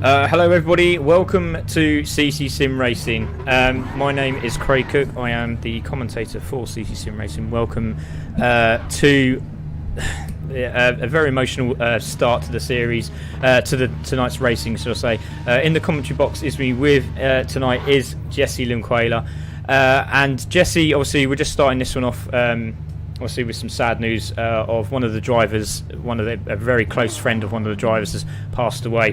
Hello everybody, welcome to CC Sim Racing. My name is Craig Cook, I am the commentator for CC Sim Racing. Welcome to a very emotional start to the series, to tonight's racing, should I say. In the commentary box is me with tonight is Jesse Linquela. And Jesse, obviously we're just starting this one off obviously with some sad news of one of the drivers, a very close friend of one of the drivers has passed away,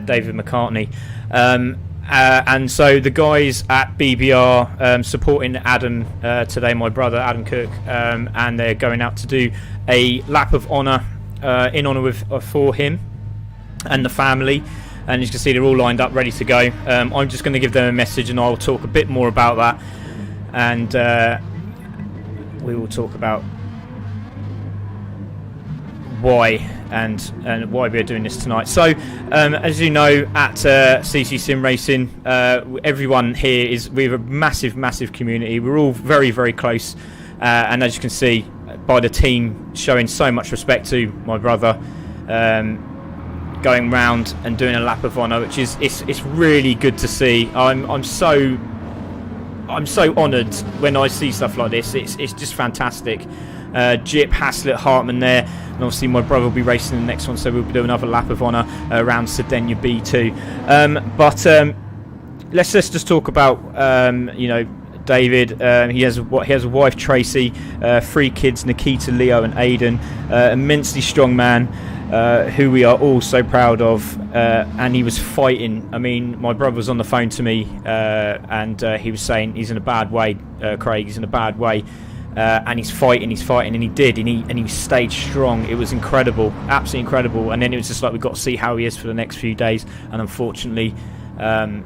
David McCartney. And so the guys at BBR supporting Adam today, my brother Adam Cook, and they're going out to do a lap of honour in honour for him and the family. And as you can see, they're all lined up, ready to go. I'm just going to give them a message, and I'll talk a bit more about that. And we will talk about why and why we're doing this tonight. So, as you know, at CC Sim Racing, everyone here we have a massive community. We're all very, very close, and as you can see by the team showing so much respect to my brother, going round and doing a lap of honour, which is it's really good to see. I'm so honoured when I see stuff like this. It's just fantastic. Jip, Haslett, Hartman there, and obviously my brother will be racing the next one, so we'll do another lap of honour around Cerdanya B2. But let's just talk about David. He has a wife, Tracy, 3 kids, Nikita, Leo and Aiden, immensely strong man, who we are all so proud of, and he was fighting. I mean, my brother was on the phone to me, and he was saying he's in a bad way, Craig, he's in a bad way, and he's fighting, and he did, and he stayed strong. It was incredible, absolutely incredible. And then it was just like, we've got to see how he is for the next few days, and unfortunately, the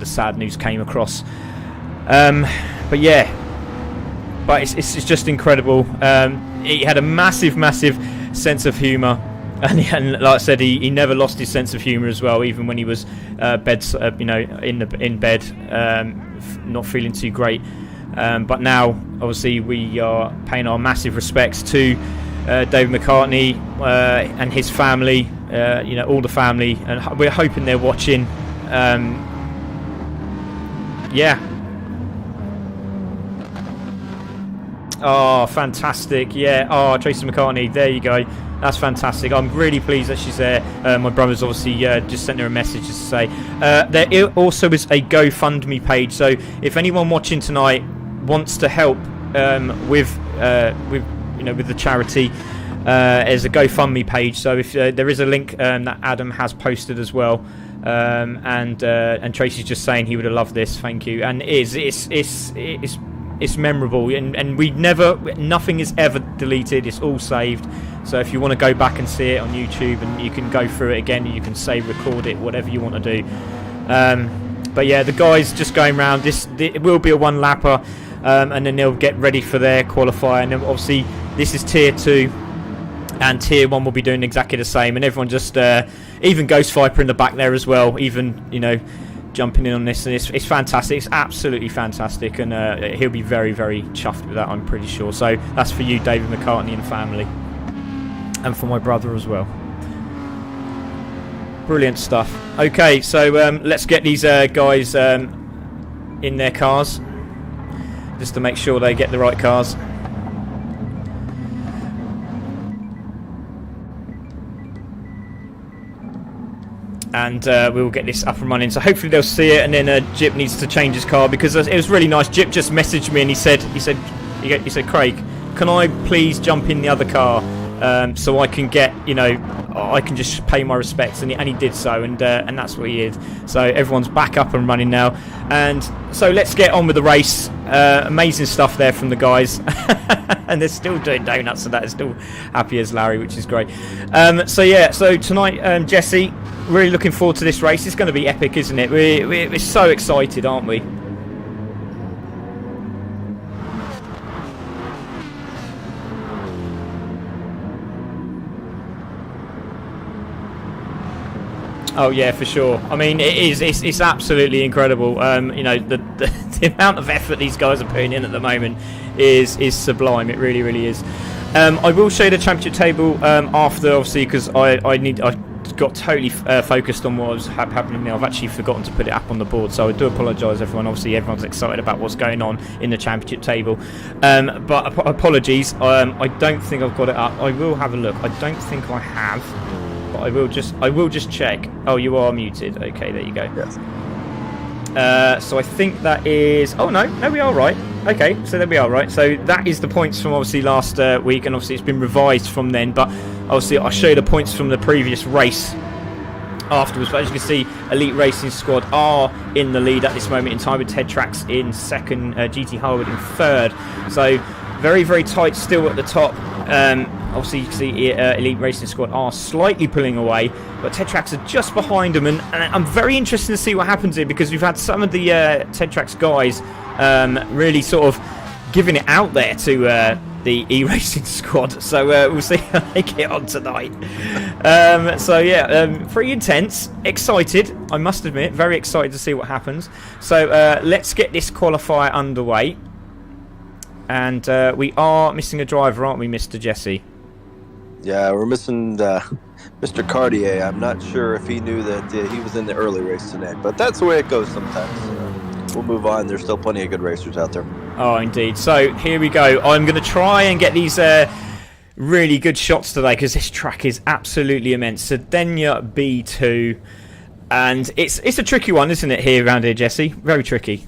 sad news came across. But it's just incredible. He had a massive sense of humour, and like I said, he never lost his sense of humour as well, even when he was in bed, not feeling too great. But now, obviously, we are paying our massive respects to David McCartney and his family, all the family, and we're hoping they're watching. Oh, fantastic. Yeah. Oh, Tracy McCartney, there you go. That's fantastic. I'm really pleased that she's there. My brother's obviously just sent her a message to say there also is a GoFundMe page, so if anyone watching tonight wants to help with the charity, there's a GoFundMe page, so if there is a link that Adam has posted as well. And Tracy's just saying he would have loved this. Thank you. And it's memorable, and nothing is ever deleted. It's all saved. So if you want to go back and see it on YouTube, and you can go through it again, you can save, record it, whatever you want to do. But yeah, the guys just going around. It will be a one lapper, and then they'll get ready for their qualifier. And then obviously this is tier 2. And tier 1 will be doing exactly the same, and everyone just even Ghost Viper in the back there as well, even jumping in on this, and it's fantastic. It's absolutely fantastic, and he'll be very, very chuffed with that, I'm pretty sure. So that's for you, David McCartney and family, and for my brother as well. Brilliant stuff. Okay, so let's get these guys in their cars, just to make sure they get the right cars. And we will get this up and running, so hopefully they'll see it. And then Jip needs to change his car, because it was really nice. Jip just messaged me and he said, Craig, can I please jump in the other car, so I can get, I can just pay my respects, and he did so, and that's what he did. So everyone's back up and running now, and so let's get on with the race. Amazing stuff there from the guys. And they're still doing donuts, and that is still happy as Larry, which is great. So tonight, Jesse, really looking forward to this race. It's going to be epic, isn't it? We're so excited, aren't we? Oh yeah, for sure. I mean, it's absolutely incredible. The amount of effort these guys are putting in at the moment is sublime. It really is. I will show you the championship table after, obviously, because I got totally focused on what was happening there. I've actually forgotten to put it up on the board, so I do apologise, everyone. Obviously, everyone's excited about what's going on in the championship table. But apologies, I don't think I've got it up. I will have a look. I don't think I have, but I will just check. Oh, you are muted. Okay, there you go. Yes. So I think that is... Oh, no, we are right. Okay, so there we are, right. So that is the points from obviously last week, and obviously it's been revised from then. But obviously I'll show you the points from the previous race afterwards. But as you can see, Elite Racing Squad are in the lead at this moment in time, with Ted Tracks in second, GT Harwood in third. So very, very tight still at the top. Obviously, you can see Elite Racing Squad are slightly pulling away, but Ted Tracks are just behind them, and I'm very interested to see what happens here, because we've had some of the Ted Tracks guys really sort of giving it out there to the E-Racing Squad, so we'll see how they get on tonight. So yeah, pretty intense, excited, I must admit, very excited to see what happens. So let's get this qualifier underway. And we are missing a driver, aren't we, Mr. Jesse? Yeah, we're missing Mr. Cartier. I'm not sure if he knew that he was in the early race tonight, but that's the way it goes sometimes. We'll move on. There's still plenty of good racers out there. Oh, indeed. So here we go. I'm going to try and get these really good shots today, because this track is absolutely immense. Cerdanya B2. And it's a tricky one, isn't it, here around here, Jesse? Very tricky.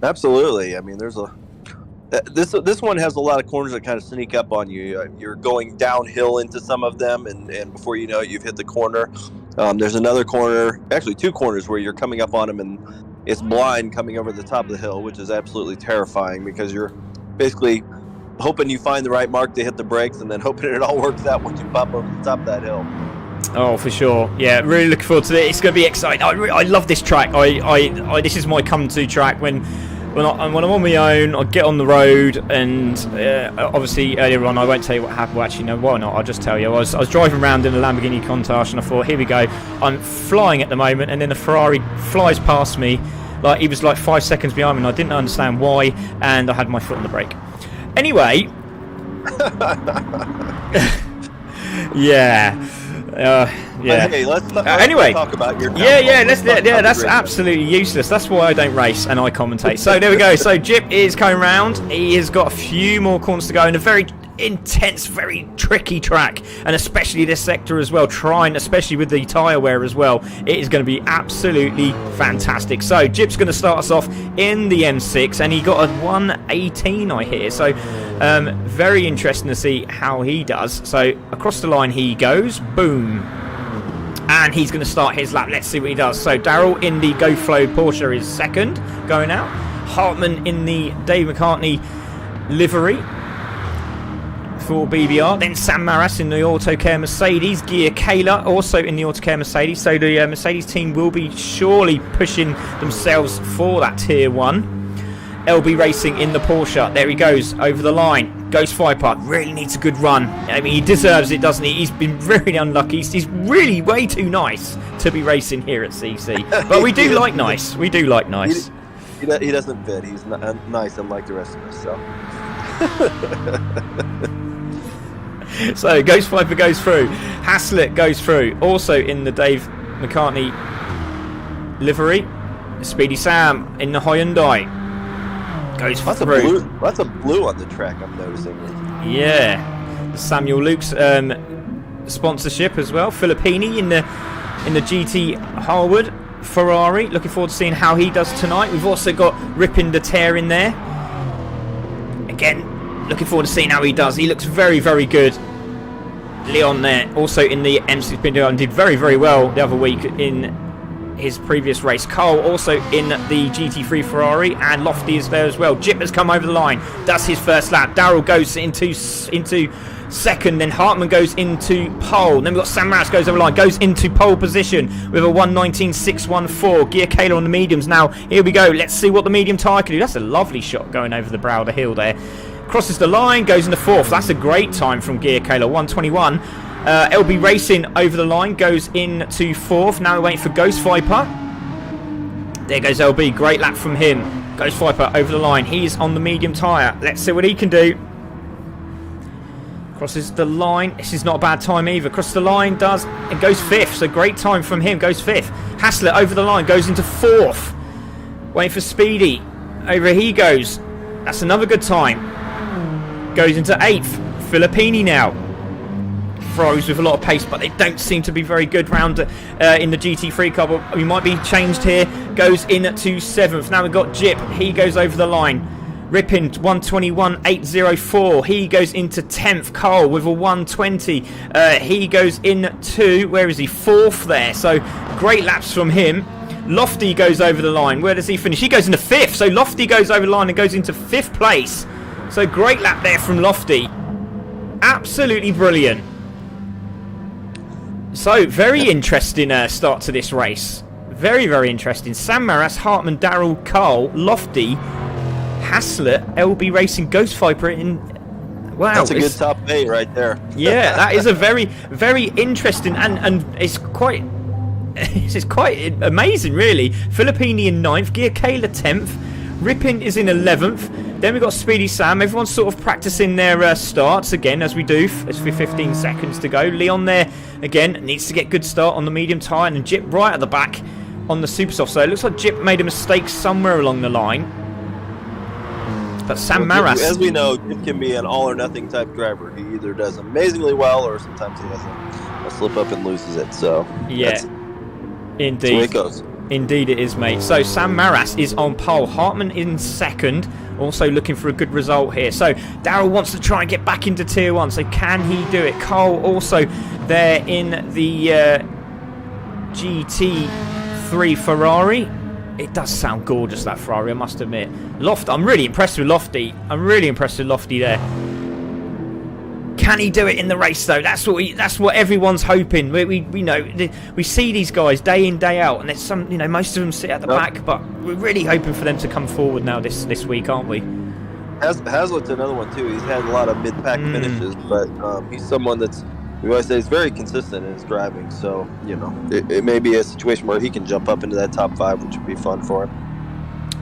Absolutely. I mean, there's a... This one has a lot of corners that kind of sneak up on you. You're going downhill into some of them, and before you know it, you've hit the corner. There's another corner, actually two corners, where you're coming up on them, and it's blind coming over the top of the hill, which is absolutely terrifying, because you're basically hoping you find the right mark to hit the brakes, and then hoping it all works out once you pop over the top of that hill. Oh, for sure. Yeah, really looking forward to it. It's going to be exciting. I love this track. This is my come-to track when I'm on my own. I get on the road, and obviously earlier on, I won't tell you what happened. Well, actually, no, why not? I'll just tell you. I was driving around in a Lamborghini Countach, and I thought, here we go. I'm flying at the moment, and then a Ferrari flies past me. Like, he was like 5 seconds behind me, and I didn't understand why, and I had my foot on the brake. Anyway. Yeah. Yeah. Hey, let's anyway, talk about your that's absolutely useless. That's why I don't race and I commentate. So there we go. So Jip is coming round. He has got a few more corners to go in a very intense, very tricky track, and especially this sector as well, especially with the tyre wear as well, it is going to be absolutely fantastic. So Jip's going to start us off in the M6, and he got a 1:18 I hear, so very interesting to see how he does. So across the line he goes, boom, and he's going to start his lap. Let's see what he does. So Daryl in the GoFlow Porsche is second, going out. Hartman in the Dave McCartney livery for BBR. Then Sam Maras in the Autocare Mercedes. Gia Kayla also in the Autocare Mercedes. So the Mercedes team will be surely pushing themselves for that Tier 1. LB Racing in the Porsche. There he goes over the line. Ghost Viper really needs a good run. I mean, he deserves it, doesn't he? He's been really unlucky. He's really way too nice to be racing here at CC. But we do like nice. We do like nice. He doesn't fit. He's nice, unlike the rest of us. So. So Ghost Viper goes through. Haslett goes through. Also in the Dave McCartney livery. Speedy Sam in the Hyundai goes through. That's a blue on the track, I'm noticing. Yeah. The Samuel Luke's sponsorship as well. Filippini in the GT Harwood Ferrari. Looking forward to seeing how he does tonight. We've also got Ripin the Tear in there. Again, looking forward to seeing how he does. He looks very, very good. Leon there, also in the M6 Pinto, did very, very well the other week in his previous race. Carl also in the GT3 Ferrari, and Lofty is there as well. Jip has come over the line, does his first lap. Daryl goes into second, then Hartman goes into pole. Then we've got Sam Maras goes over the line, goes into pole position with a 1:19.614. Gia Kayla on the mediums now. Here we go. Let's see what the medium tyre can do. That's a lovely shot going over the brow of the hill there. Crosses the line, goes into fourth. That's a great time from Gia Kayla, 1:21. LB Racing over the line, goes into fourth. Now we're waiting for Ghost Viper. There goes LB, great lap from him. Ghost Viper over the line. He's on the medium tyre. Let's see what he can do. Crosses the line. This is not a bad time either. Crosses the line, does, and goes 5th. So great time from him. Goes 5th. Haslett over the line, goes into 4th. Waiting for Speedy. Over he goes. That's another good time. Goes into 8th. Filippini now. Ferraris with a lot of pace, but they don't seem to be very good round in the GT3 car. But we might be changed here. Goes in to 7th. Now we've got Jip. He goes over the line. Rippin 121.804. He goes into 10th. Cole with a 120. He goes into, where is he? 4th there. So great laps from him. Lofty goes over the line. Where does he finish? He goes into 5th. So Lofty goes over the line and goes into 5th place. So great lap there from Lofty. Absolutely brilliant. So very interesting start to this race. Very, very interesting. Sam Maras, Hartman, Darrell, Cole, Lofty, Haslett, LB Racing, Ghost Viper in. Wow, that's a good top 8 right there. Yeah, that is a very, very interesting and it's quite amazing, really. Filippini in 9th, Gear Kayla 10th, Rippin is in 11th. Then we've got Speedy Sam. Everyone's sort of practicing their starts again, as we do. It's for 15 seconds to go. Leon there again needs to get good start on the medium tyre, and Jip right at the back on the super soft. So it looks like Jip made a mistake somewhere along the line. But Sam Maras, as we know, Jip can be an all or nothing type driver. He either does amazingly well, or sometimes he has a slip up and loses it. So yeah, indeed, that's the way it goes. Indeed it is, mate. So Sam Maras is on pole. Hartman in 2nd. Also looking for a good result here. So Darrell wants to try and get back into Tier 1. So can he do it? Cole also there in the GT3 Ferrari. It does sound gorgeous, that Ferrari, I must admit. Lofty, I'm really impressed with Lofty. There. Can he do it in the race, though? That's what everyone's hoping. We know we see these guys day in, day out, and there's some, most of them sit at the back, but we're really hoping for them to come forward now this week, aren't we? Hazlitt's another one too. He's had a lot of mid-pack finishes, but he's someone that's, we always say, he's very consistent in his driving. So it may be a situation where he can jump up into that top 5, which would be fun for him.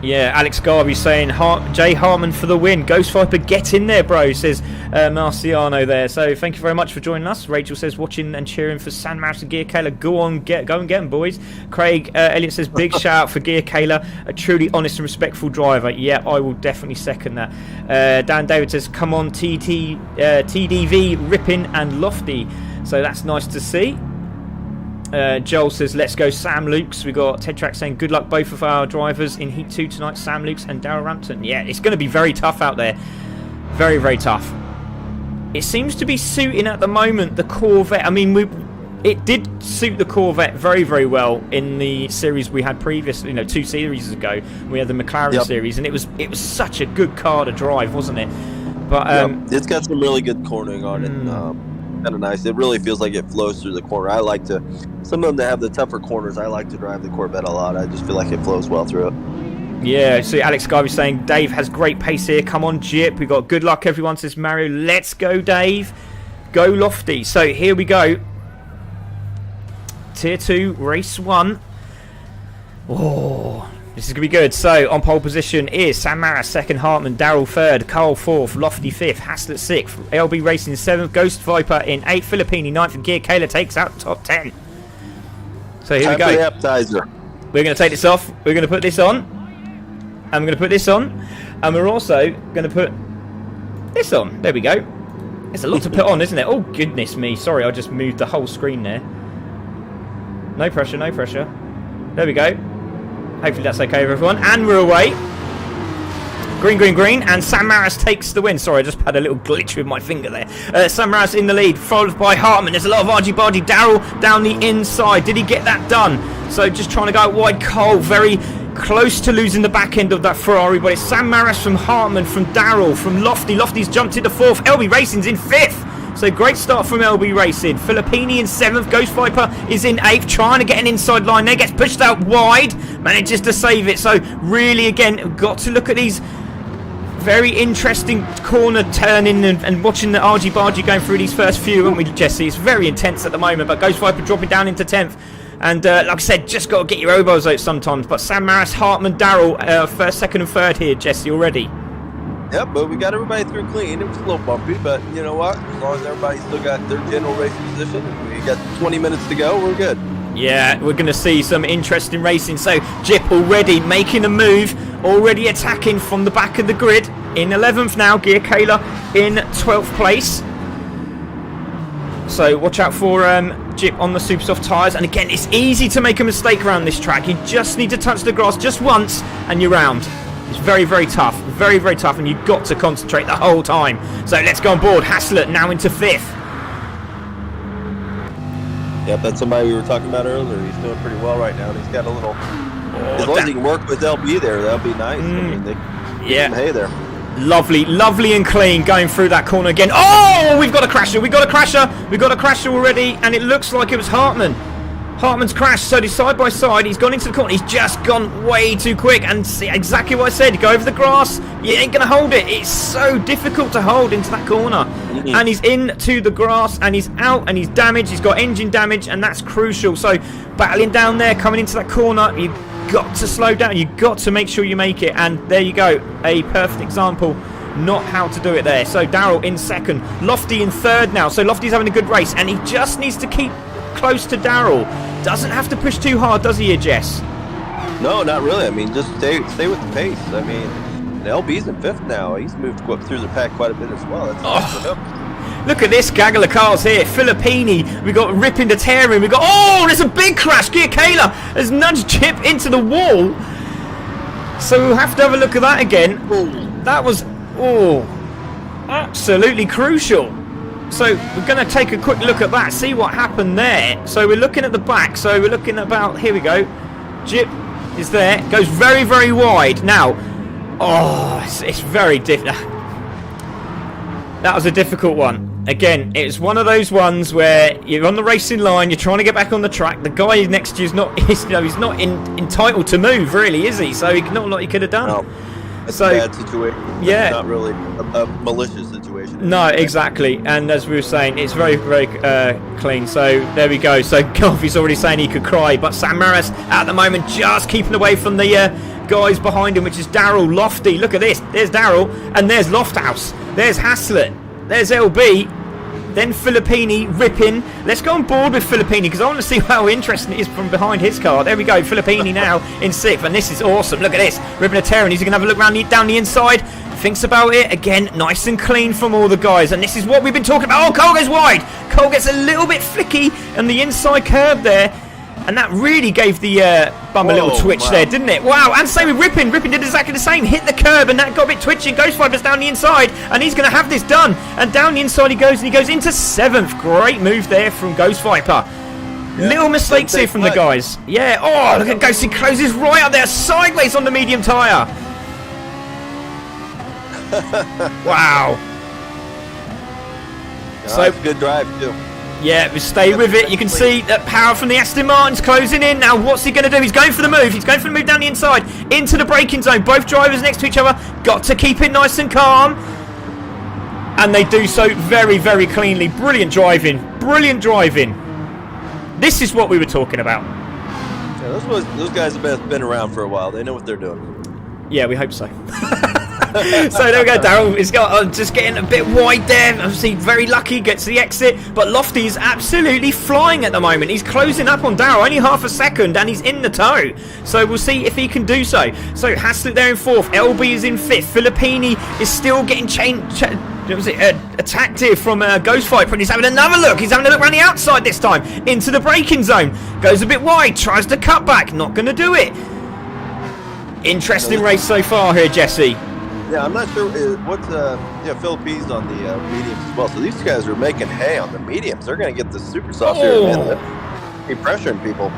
Yeah, Alex Garvey saying Jay Hartman for the win. Ghost Viper, get in there, bro, says Marciano there. So thank you very much for joining us. Rachel says watching and cheering for San Maris and Gear Kayla. Go and get them, boys. Craig Elliott says big shout out for Gear Kayla, a truly honest and respectful driver. Yeah, I will definitely second that. Dan David says come on TDV, Rippin and Lofty. So that's nice to see. Joel says, let's go Sam Lukes. We got Ted Track saying, good luck both of our drivers in Heat 2 tonight, Sam Lukes and Darrell Rampton. Yeah, it's going to be very tough out there. Very, very tough. It seems to be suiting at the moment the Corvette. I mean, it did suit the Corvette very, very well in the series we had previously, 2 series ago. We had the McLaren series, and it was such a good car to drive, wasn't it? But it's got some really good cornering on it. Kind of nice. It really feels like it flows through the corner. Some of them that have the tougher corners, I like to drive the Corvette a lot. I just feel like it flows well through it. Yeah, so Alex Garvey saying Dave has great pace here. Come on, Jip. We got good luck, everyone, says Mario. Let's go, Dave. Go Lofty. So here we go. Tier 2, race 1. Oh, this is going to be good. So, on pole position is Sam Maras, 2nd, Hartman, Darrell 3rd, Cole 4th, Lofty 5th, Haslett 6th, LB Racing 7th, Ghost Viper in 8th, Filippini 9th, and Gear Kayla takes out the top 10. So here we go. The appetizer. We're going to take this off. We're going to put this on. And we're going to put this on. And we're also going to put this on. There we go. It's a lot to put on, isn't it? Oh, goodness me. Sorry, I just moved the whole screen there. No pressure, no pressure. There we go. Hopefully that's okay with everyone. And we're away. Green, green, green. And Sam Maras takes the win. Sorry, I just had a little glitch with my finger there. Sam Maras in the lead, followed by Hartman. There's a lot of argy-bargy. Darrell down the inside. Did he get that done? So just trying to go out wide. Cole very close to losing the back end of that Ferrari. But it's Sam Maras from Hartman, from Darrell, from Lofty. Lofty's jumped into 4th. LB Racing's in 5th. So great start from LB Racing. Filippini in 7th. Ghost Viper is in 8th. Trying to get an inside line there. Gets pushed out wide. Manages to save it. So really, again, got to look at these very interesting corner turning and watching the argy-bargy going through these first few, haven't we, Jesse? It's very intense at the moment. But Ghost Viper dropping down into 10th. And like I said, just got to get your elbows out sometimes. But Sam Maras, Hartman, Darrell, 1st, 2nd and 3rd here, Jesse, already. Yep, but we got everybody through clean. It was a little bumpy, but you know what? As long as everybody still got their general racing position, and we got 20 minutes to go, we're good. Yeah, we're going to see some interesting racing. So Jip already making a move, already attacking from the back of the grid. In 11th now, Gear Kayla in 12th place. So watch out for Jip on the super soft tyres. And again, it's easy to make a mistake around this track. You just need to touch the grass just once and you're round. It's very, very tough. Very, very tough. And you've got to concentrate the whole time. So let's go on board. Haslett now into 5th. Yep, that's somebody we were talking about earlier. He's doing pretty well right now. And he's got a little... as long as he can work with LB there, that'll be nice. I mean, they get some hay there. Lovely, lovely and clean going through that corner again. Oh, we've got a crasher. We've got a crasher. We've got a crasher already. And it looks like it was Hartman. Hartman's crashed. So he's side by side. He's gone into the corner. He's just gone way too quick. And see exactly what I said. Go over the grass. You ain't going to hold it. It's so difficult to hold into that corner. And he's into the grass. And he's out. And he's damaged. He's got engine damage. And that's crucial. So battling down there. Coming into that corner. You've got to slow down. You've got to make sure you make it. And there you go. A perfect example. Not how to do it there. So Darrell in 2nd. Lofty in 3rd now. So Lofty's having a good race. And he just needs to keep close to Darrell. Doesn't have to push too hard, does he, here, Jess? No, not really. I mean, just stay with the pace. I mean, LB's in 5th now. He's moved through the pack quite a bit as well. That's look at this gaggle of cars here. Filippini. We got ripping to tearing. We got... oh, there's a big crash. Gear Kayla has nudged Chip into the wall. So we'll have to have a look at that again. That was... oh, absolutely crucial. So we're going to take a quick look at that, see what happened there. So we're looking at the back. So we're looking about, here we go. Jip is there, goes very, very wide. Now, oh, it's very difficult. That was a difficult one. Again, it's one of those ones where you're on the racing line, you're trying to get back on the track. The guy next to you is not, he's not entitled to move, really, is he? So not a lot he could have done. No. It's a bad situation. Yeah. It's not really a malicious situation. No, exactly. And as we were saying, it's very, very clean. So there we go. So Golfy's already saying he could cry. But Sam Maris at the moment just keeping away from the guys behind him, which is Darrell, Lofty. Look at this. There's Darrell. And there's Lofthouse. There's Haslett. There's LB. Then Filippini ripping. Let's go on board with Filippini because I want to see how interesting it is from behind his car. There we go. Filippini now in 6th. And this is awesome. Look at this. Ripping a tearing. He's going to have a look down the inside. Thinks about it. Again, nice and clean from all the guys. And this is what we've been talking about. Oh, Cole goes wide. Cole gets a little bit flicky on the inside curb there. And that really gave the bum a little twitch there, didn't it? Wow, and same with Rippin. Rippin did exactly the same. Hit the curb, and that got a bit twitchy. Ghostviper's down the inside, and he's going to have this done. And down the inside he goes, and he goes into 7th. Great move there from Ghostviper. Yeah, little mistakes here from the guys. Yeah, oh, look at Ghost. He closes right up there, sideways on the medium tyre. Wow. So that's a good drive, too. Yeah, we stay with it. You can see that power from the Aston Martin's closing in. Now, what's he going to do? He's going for the move. He's going for the move down the inside into the braking zone. Both drivers next to each other. Got to keep it nice and calm. And they do so very, very cleanly. Brilliant driving. Brilliant driving. This is what we were talking about. Yeah, those guys have been around for a while. They know what they're doing. Yeah, we hope so. So there we go, Darrell. He's got just getting a bit wide there. Obviously, very lucky, gets the exit. But Lofty is absolutely flying at the moment. He's closing up on Darrell, only half a second, and he's in the tow. So we'll see if he can do so. So Haslett there in 4th. LB is in 5th. Filippini is still getting attacked here from Ghostfighter, and he's having another look. He's having a look around the outside this time into the braking zone. Goes a bit wide, tries to cut back. Not going to do it. Interesting race so far here, Jesse. Yeah, I'm not sure what's Philippines on the mediums as well. So these guys are making hay on the mediums. They're going to get the super soft here in a minute. Keep pressuring people.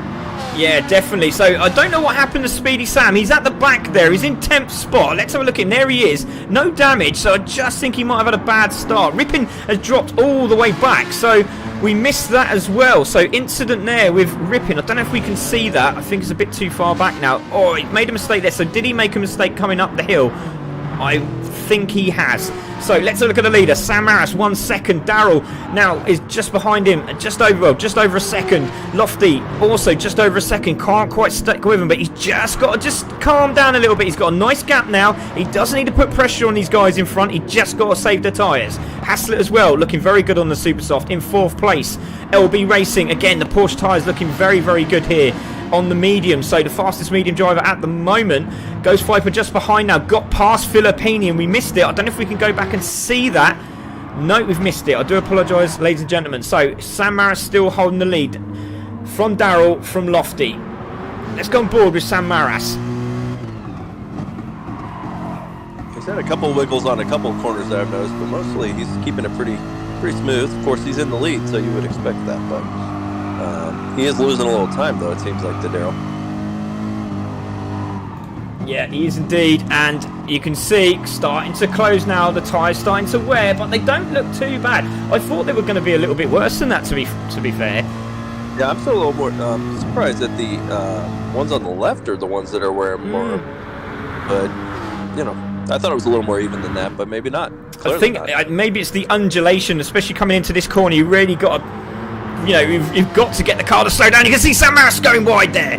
Yeah, definitely. So I don't know what happened to Speedy Sam. He's at the back there. He's in 10th spot. Let's have a look in. There he is. No damage. So I just think he might have had a bad start. Rippin has dropped all the way back. So we missed that as well. So incident there with Rippin. I don't know if we can see that. I think it's a bit too far back now. Oh, he made a mistake there. So did he make a mistake coming up the hill? I think he has. So let's look at the leader. Sam Maras, 1 second. Darrell now is just behind him, just over a second. Lofty also just over a second. Can't quite stick with him, but he's just got to just calm down a little bit. He's got a nice gap now. He doesn't need to put pressure on these guys in front. He just got to save the tyres. Haslett as well, looking very good on the Super Soft in 4th place. LB Racing, again, the Porsche tyres looking very, very good here on the medium. So the fastest medium driver at the moment. Ghost Viper just behind now. Got past Filippini and we missed it. I don't know if we can go back and see that. No, we've missed it. I do apologise, ladies and gentlemen. So Sam Maras still holding the lead from Darrell, from Lofty. Let's go on board with Sam Maras. He's had a couple wiggles on a couple of corners that I've noticed, but mostly he's keeping it pretty smooth. Of course, he's in the lead, so you would expect that, but he is losing a little time, though, it seems like, to Darrell. Yeah, he is indeed, and you can see starting to close now. The tyres starting to wear, but they don't look too bad. I thought they were going to be a little bit worse than that, to be fair. Yeah, I'm still a little more surprised that the ones on the left are the ones that are wearing more. But, you know, I thought it was a little more even than that, but maybe not. Clearly I think not. Maybe it's the undulation, especially coming into this corner. You really got to, you've got to get the car to slow down. You can see Sam Maras going wide there.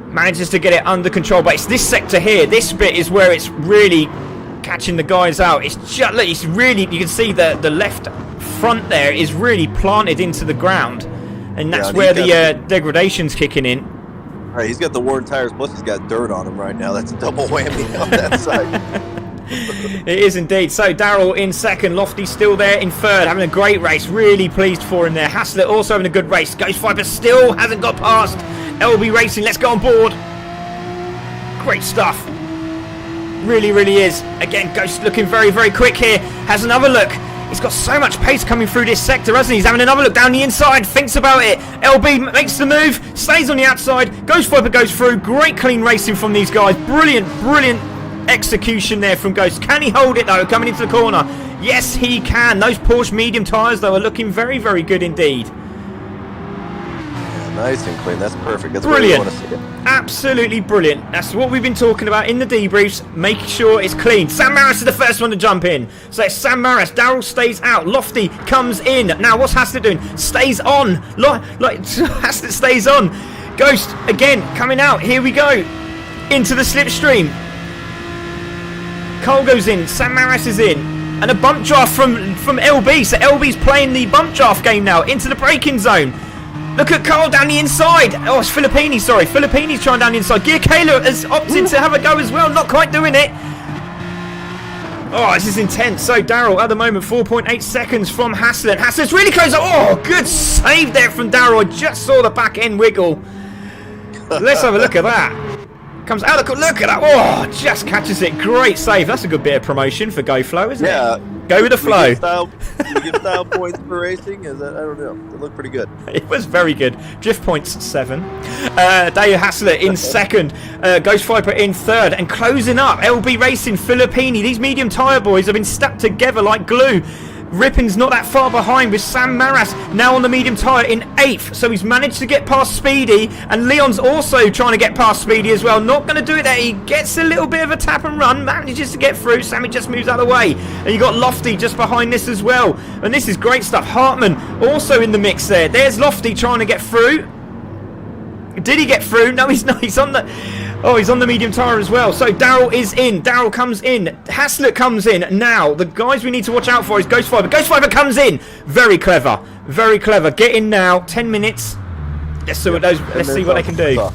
Manages to get it under control, but it's this sector here. This bit is where it's really catching the guys out. It's just, look, it's really, you can see the left front there is really planted into the ground, and that's where the degradation's kicking in. Right, he's got the worn tires, plus he's got dirt on him right now. That's a double whammy on that side. It is indeed. So Darrell in 2nd, Lofty still there in 3rd, having a great race. Really pleased for him there. Haslett also having a good race. Ghost Viper still hasn't got past LB Racing. Let's go on board. Great stuff. Really, really is. Again, Ghost looking very, very quick here. Has another look. He's got so much pace coming through this sector, hasn't he? He's having another look down the inside, thinks about it. LB makes the move, stays on the outside. Ghost Viper goes through. Great clean racing from these guys. Brilliant, brilliant execution there from Ghost. Can he hold it though, coming into the corner? Yes, he can. Those Porsche medium tyres though are looking very, very good indeed. Yeah, nice and clean. That's perfect. That's brilliant. Where you want to see it. Absolutely brilliant. That's what we've been talking about in the debriefs. Make sure it's clean. Sam Maras is the first one to jump in. So it's Sam Maras. Darrell stays out. Lofty comes in. Now what's Haslett doing? Stays on. Haslett stays on. Ghost again coming out. Here we go. Into the slipstream. Cole goes in. Sam Maras is in. And a bump draft from LB. So LB's playing the bump draft game now. Into the braking zone. Look at Carl down the inside. Oh, it's Filippini, sorry. Filippini's trying down the inside. Gear Kayla has opted to have a go as well. Not quite doing it. Oh, this is intense. So, Darrell, at the moment, 4.8 seconds from Haslett. Haslett's really close. Oh, good save there from Darrell. I just saw the back end wiggle. Let's have a look at that. Comes out. Look at that. Oh, just catches it. Great save. That's a good bit of promotion for GoFlow, isn't it? Yeah. Go with the flow. We give style points for racing? Is that, I don't know. It looked pretty good. It was very good. Drift points 7. Dale Haslett in 2nd. Ghost Viper in 3rd. And closing up, LB Racing, Filippini. These medium tyre boys have been stuck together like glue. Rippin's not that far behind with Sam Maras now on the medium tyre in 8th. So he's managed to get past Speedy. And Leon's also trying to get past Speedy as well. Not going to do it there. He gets a little bit of a tap and run. Manages to get through. Sammy just moves out of the way. And you got Lofty just behind this as well. And this is great stuff. Hartman also in the mix there. There's Lofty trying to get through. Did he get through? No, he's not. He's on the medium tyre as well. So Darrell is in. Darrell comes in. Haslett comes in. Now, the guys we need to watch out for is Ghost Viper. Ghost Viper comes in. Very clever. Very clever. Get in now. 10 minutes. Let's see what they can do.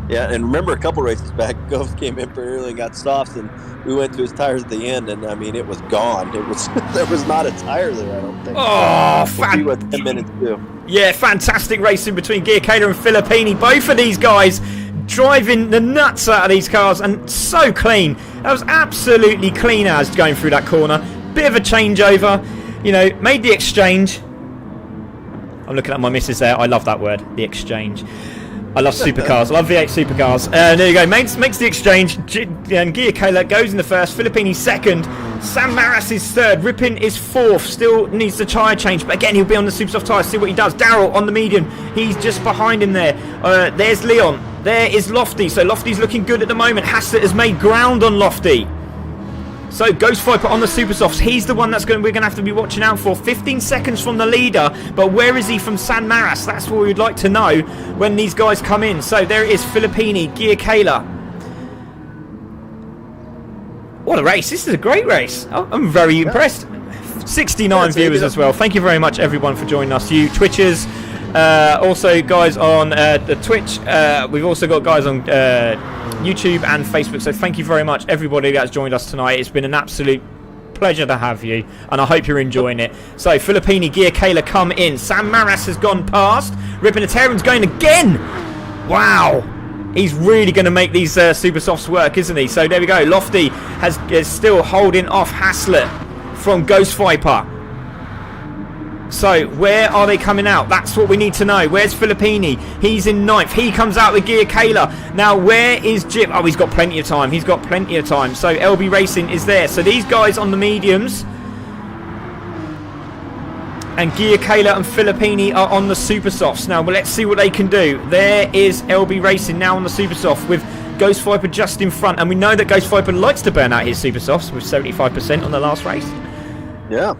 Yeah, and remember a couple races back, Ghost came in pretty early and got softs, and we went to his tires at the end, and I mean, it was gone. It was there was not a tire there, I don't think. Oh, he went 10 minutes too. Yeah, fantastic racing between Gear Kayla and Filippini. Both of these guys driving the nuts out of these cars, and so clean. That was absolutely clean as going through that corner. Bit of a changeover, made the exchange. I'm looking at my missus there. I love that word, the exchange. I love supercars. I love V8 supercars. There you go. Makes the exchange. And Gear Kayla goes in the 1st. Filippini 2nd. Sam Maras is 3rd. Rippin is 4th. Still needs the tyre change. But again, he'll be on the super soft tyre. See what he does. Darrell on the medium. He's just behind him there. There's Leon. There is Lofty. So Lofty's looking good at the moment. Haslett has made ground on Lofty. So Ghost Viper on the Super Softs. He's the one we're going to have to be watching out for. 15 seconds from the leader, but where is he from San Maras? That's what we'd like to know when these guys come in. So there it is, Filippini, Gia Kayla. What a race. This is a great race. I'm very impressed. 69 viewers as well. Thank you very much, everyone, for joining us. You Twitchers, also guys on the Twitch. We've also got guys on YouTube and Facebook. So thank you very much, everybody that's joined us tonight. It's been an absolute pleasure to have you, and I hope you're enjoying it. So Filippini, Gia Kayla come in. Sam Maras has gone past. Ripinatarian's going again. Wow. He's really going to make these Super Softs work, isn't he? So there we go. Lofty is still holding off Haslett from Ghost Viper. So where are they coming out? That's what we need to know. Where's Filippini? He's in 9th. He comes out with Gia Kayla. Now where is Jim? Oh, he's got plenty of time. He's got plenty of time. So LB Racing is there. So these guys on the mediums, and Gia Kayla and Filippini are on the Super Softs. Now, well, let's see what they can do. There is LB Racing now on the Super Soft with Ghost Viper just in front. And we know that Ghost Viper likes to burn out his Super Softs with 75% on the last race. Yeah.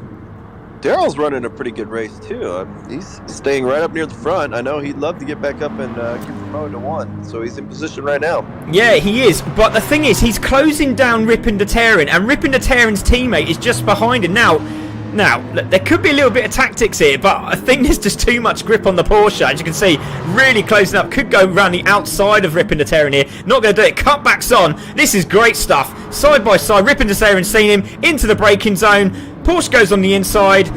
Daryl's running a pretty good race, too. He's staying right up near the front. I know he'd love to get back up and get promoted to 1. So he's in position right now. Yeah, he is. But the thing is, he's closing down Ripinatarian. And Ripinatarian's teammate is just behind him. Now, there could be a little bit of tactics here, but I think there's just too much grip on the Porsche. As you can see, really closing up. Could go around the outside of Ripinatarian here. Not going to do it. Cutbacks on. This is great stuff. Side by side, Ripinatarian's seen him into the braking zone. Porsche goes on the inside.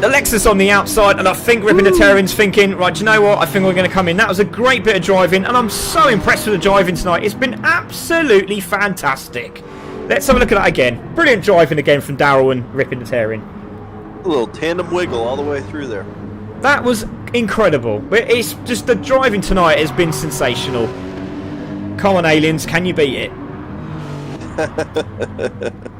The Lexus on the outside, and I think Ripinatarian's thinking, right, do you know what? I think we're going to come in. That was a great bit of driving, and I'm so impressed with the driving tonight. It's been absolutely fantastic. Let's have a look at that again. Brilliant driving again from Daryl and Ripinatarian. A little tandem wiggle all the way through there. That was incredible. It's just the driving tonight has been sensational. Come on, aliens, can you beat it?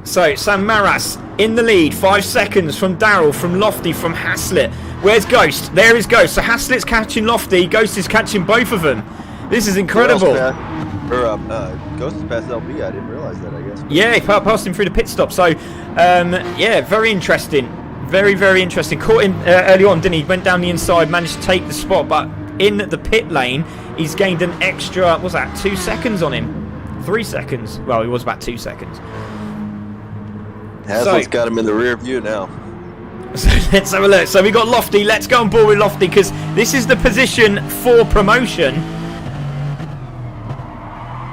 So, Sam Maras in the lead. 5 seconds from Daryl, from Lofty, from Haslett. Where's Ghost? There is Ghost. So Haslett's catching Lofty. Ghost is catching both of them. This is incredible. Ghost is past LB. I didn't realize that, I guess. Yeah, he passed him through the pit stop. So, yeah, very interesting. Very, very interesting. Caught him early on, didn't he? Went down the inside, managed to take the spot. But in the pit lane, he's gained an extra, what was that, 2 seconds on him? 3 seconds. Well, it was about 2 seconds. Haslett's got him in the rear view now. So let's have a look. So we got Lofty. Let's go on board with Lofty because this is the position for promotion.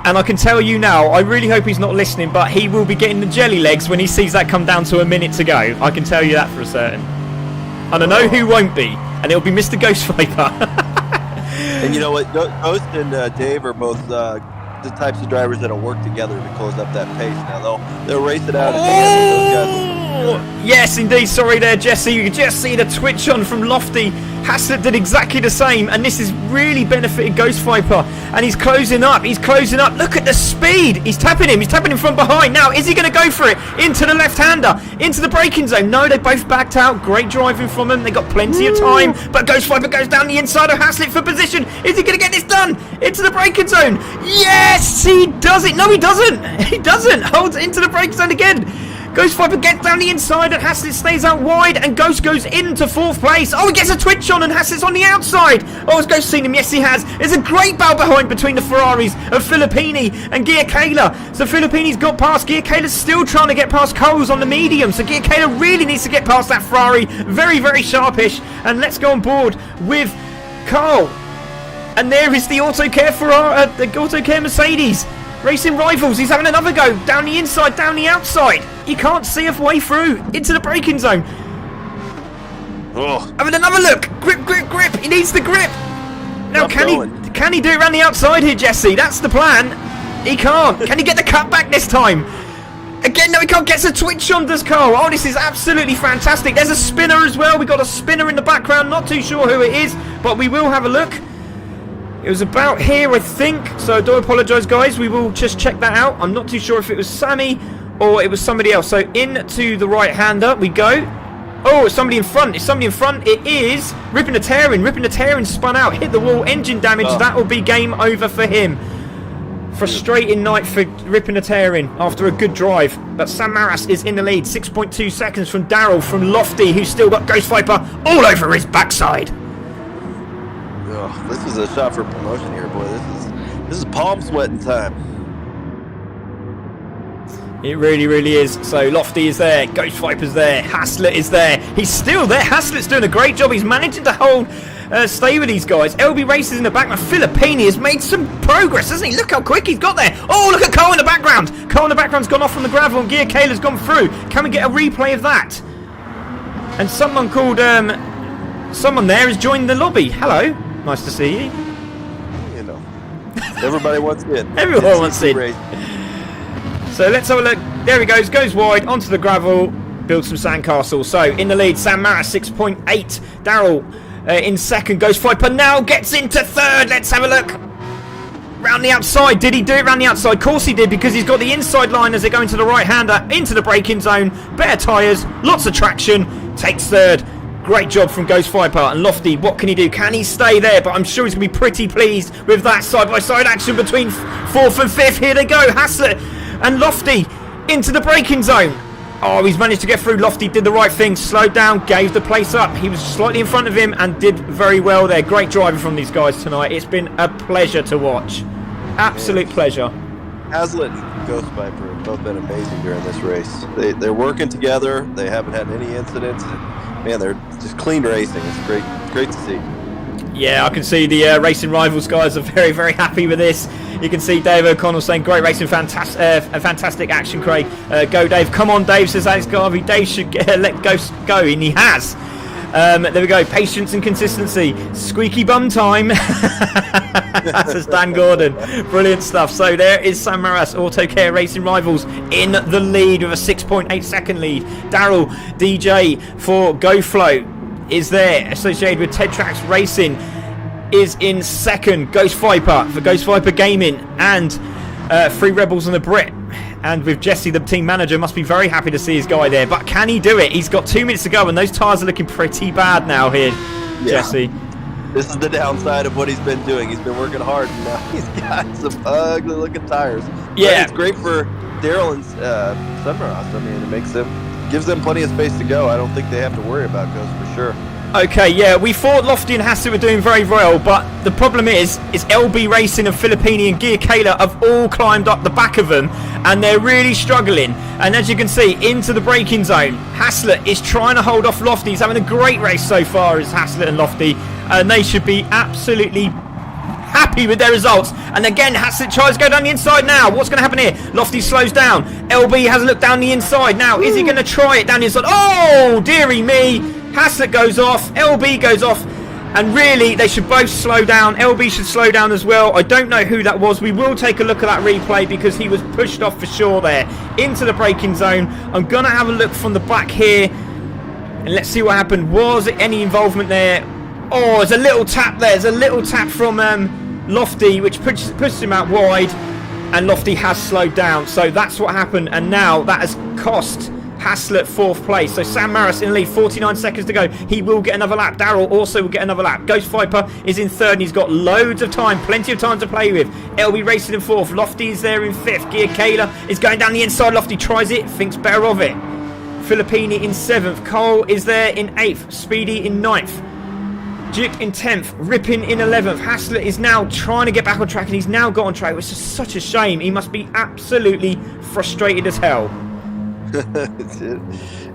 And I can tell you now, I really hope he's not listening, but he will be getting the jelly legs when he sees that come down to a minute to go. I can tell you that for a certain. And I know who won't be, and it'll be Mr. Ghost Viper. And you know what? Ghost and Dave are both the types of drivers that'll work together to close up that pace. Now they'll race it out at the end. Those guys will... Yes, indeed. Sorry there, Jesse. You can just see the twitch on from Lofty. Haslett did exactly the same, and this has really benefited Ghost Viper. And he's closing up. He's closing up. Look at the speed. He's tapping him. He's tapping him from behind. Now, is he going to go for it? Into the left-hander. Into the braking zone. No, they both backed out. Great driving from him. They got plenty of time. But Ghost Viper goes down the inside of Haslett for position. Is he going to get this done? Into the braking zone. Yes, he does it. No, he doesn't. He doesn't. Holds into the braking zone again. Ghost Viper gets down the inside and Haslett stays out wide and Ghost goes into 4th place. Oh, he gets a twitch on and Haslett's on the outside. Oh, has Ghost seen him? Yes, he has. There's a great battle behind between the Ferraris of Filippini and Gia Kayla. So Filippini's got past. Gia Kayla's still trying to get past Coles on the medium. So Gia Kayla really needs to get past that Ferrari. Very, very sharpish. And let's go on board with Carl. And there is the Autocare Ferrari, the Autocare Mercedes. Racing Rivals, he's having another go. Down the inside, down the outside. He can't see a way through. Into the braking zone. Oh. Having another look. Grip, grip, grip. He needs the grip. Now, can he do it around the outside here, Jesse? That's the plan. He can't. Can he get the cut back this time? Again, no, he can't. Gets a twitch on, does Carl. Oh, this is absolutely fantastic. There's a spinner as well. We got a spinner in the background. Not too sure who it is, but we will have a look. It was about here, I think. So I do apologise, guys. We will just check that out. I'm not too sure if it was Sammy or it was somebody else. So into the right-hander we go. Oh, it's somebody in front. It's somebody in front. It is Ripinatarian. Ripinatarian spun out, hit the wall, engine damage. Oh. That will be game over for him. Frustrating night for ripping a tearing after a good drive. But Sam Maras is in the lead. 6.2 seconds from Daryl from Lofty, who's still got Ghost Viper all over his backside. Oh, this is a shot for promotion here, boy. This is palm sweating time. It really, really is. So Lofty is there, Ghost Viper's there, Haslett is there. He's still there. Haslett's doing a great job. He's managing to stay with these guys. LB Races in the background. Filippini has made some progress, hasn't he? Look how quick he's got there. Oh, look at Cole in the background. Cole in the background's gone off from the gravel and Gear Kayla's gone through. Can we get a replay of that? And someone called, someone there has joined the lobby. Hello. Nice to see you. You know, everybody wants in. Everyone wants in. So let's have a look. There he goes wide onto the gravel, build some sandcastles. So in the lead, Sam Maras 6.8. Daryl in second. Ghost Viper now gets into third. Let's have a look. Round the outside. Did he do it round the outside? Of course he did, because he's got the inside line as they go into the right-hander, into the braking zone. Better tyres, lots of traction. Takes third. Great job from Ghost Viper. And Lofty, what can he do? Can he stay there? But I'm sure he's going to be pretty pleased with that side-by-side action between fourth and fifth. Here they go. Haslett and Lofty into the braking zone. Oh, he's managed to get through. Lofty did the right thing, slowed down, gave the place up. He was slightly in front of him and did very well there. Great driving from these guys tonight. It's been a pleasure to watch. Absolute pleasure. Haslett and Ghost Viper have both been amazing during this race. They're working together. They haven't had any incidents. Man, they're just clean racing. It's great to see. Yeah, I can see the Racing Rivals guys are very, very happy with this. You can see Dave O'Connell saying, great racing, fantastic action, Craig. Go, Dave. Come on, Dave, says Alex Garvey. Dave should let Ghost go, and he has. There we go. Patience and consistency. Squeaky bum time. Says Dan Gordon. Brilliant stuff. So there is Sam Maras, Auto Care Racing Rivals in the lead with a 6.8 second lead. Daryl DJ for GoFlow is there, associated with Ted Tracks Racing, is in second. Ghost Viper for Ghost Viper Gaming, and Free Rebels and the Brit. And with Jesse, the team manager, must be very happy to see his guy there. But can he do it? He's got 2 minutes to go, and those tyres are looking pretty bad now here, Jesse. This is the downside of what he's been doing. He's been working hard, and now he's got some ugly-looking tires. Yeah, but it's great for Daryl and Summerhouse. I mean, gives them plenty of space to go. I don't think they have to worry about Ghost for sure. Okay, yeah, we thought Lofty and Hassett were doing very well, but the problem is LB Racing and Filippini and Gear Kayla have all climbed up the back of them, and they're really struggling. And as you can see, into the braking zone, Haslett is trying to hold off Lofty. He's having a great race so far, as Haslett and Lofty, and they should be absolutely happy with their results. And again, Haslett tries to go down the inside now. What's going to happen here? Lofty slows down. LB has a look down the inside now. Is he going to try it down the inside? Oh, dearie me. Haslett goes off, LB goes off, and really they should both slow down. LB should slow down as well. I don't know who that was. We will take a look at that replay because he was pushed off for sure there into the braking zone. I'm going to have a look from the back here and let's see what happened. Was it any involvement there? Oh, there's a little tap there. There's a little tap from Lofty, which pushes him out wide, and Lofty has slowed down. So that's what happened, and now that has cost Haslett fourth place. So Sam Maras in the lead, 49 seconds to go. He will get another lap. Daryl also will get another lap. Ghost Viper is in third and he's got loads of time, plenty of time to play with. LB Racing in fourth. Lofty is there in fifth. Gear Kayla is going down the inside. Lofty tries it, thinks better of it. Filippini in seventh. Cole is there in eighth. Speedy in ninth. Duke in 10th, Rippin in 11th. Haslett is now trying to get back on track, and he's now got on track, which is such a shame. He must be absolutely frustrated as hell.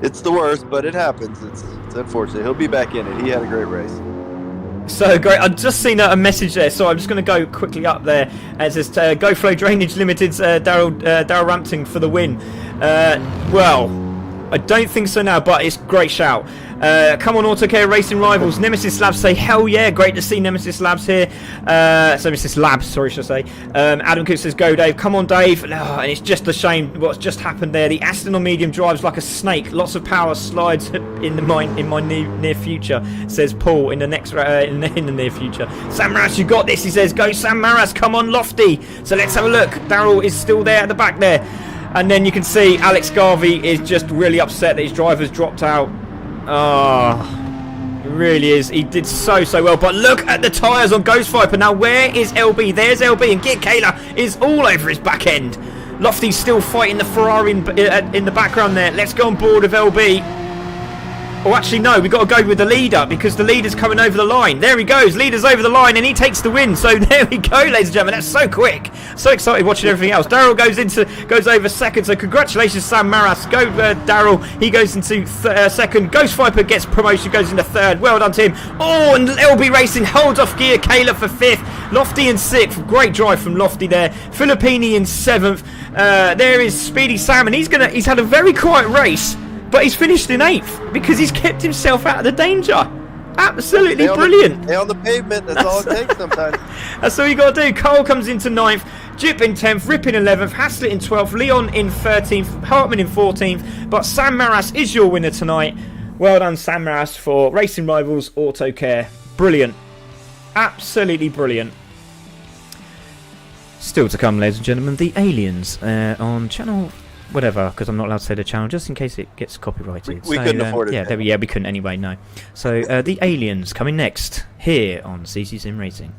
It's the worst, but it happens. It's unfortunate. He'll be back in it. He had a great race. So great. I've just seen a message there, so I'm just going to go quickly up there. It says GoFlow Drainage Limited's Daryl Rampton for the win. Well, I don't think so now, but it's a great shout. Come on, AutoCare Racing Rivals. Nemesis Labs say, hell yeah, great to see Nemesis Labs here. Nemesis Labs, sorry, should I say. Adam Cook says, go Dave. Come on, Dave. Oh, and it's just a shame what's just happened there. The Aston on medium drives like a snake. Lots of power slides in my near future, says Paul in the next in the near future. Sam Maras, you got this, he says. Go Sam Maras, come on, Lofty. So let's have a look. Daryl is still there at the back there. And then you can see Alex Garvey is just really upset that his driver's dropped out. Oh, Really is. He did so well. But look at the tyres on Ghost Viper. Now, where is LB? There's LB, and Geert Kayla is all over his back end. Lofty's still fighting the Ferrari in the background there. Let's go on board with LB. Oh, actually, no, we've got to go with the leader because the leader's coming over the line. There he goes. Leader's over the line, and he takes the win. So there we go, ladies and gentlemen. That's so quick. So excited watching everything else. Daryl goes over second. So congratulations, Sam Maras. Go, Daryl. He goes into second. Ghost Viper gets promotion, goes into third. Well done to him. Oh, and LB Racing holds off Geert Kayla for fifth. Lofty in sixth. Great drive from Lofty there. Filippini in seventh. There is Speedy Sam, and he's had a very quiet race. But he's finished in 8th because he's kept himself out of the danger. Absolutely brilliant. Stay on the pavement. That's all it takes sometimes. That's all you got to do. Cole comes into 9th. Jip in 10th. Rip in 11th. Haslett in 12th. Leon in 13th. Hartman in 14th. But Sam Maras is your winner tonight. Well done, Sam Maras, for Racing Rivals Auto Care. Brilliant. Absolutely brilliant. Still to come, ladies and gentlemen, the Aliens on channel... whatever, because I'm not allowed to say the channel, just in case it gets copyrighted. We couldn't afford it. Yeah, we couldn't anyway, no. So, the Aliens coming next, here on CC Sim Racing.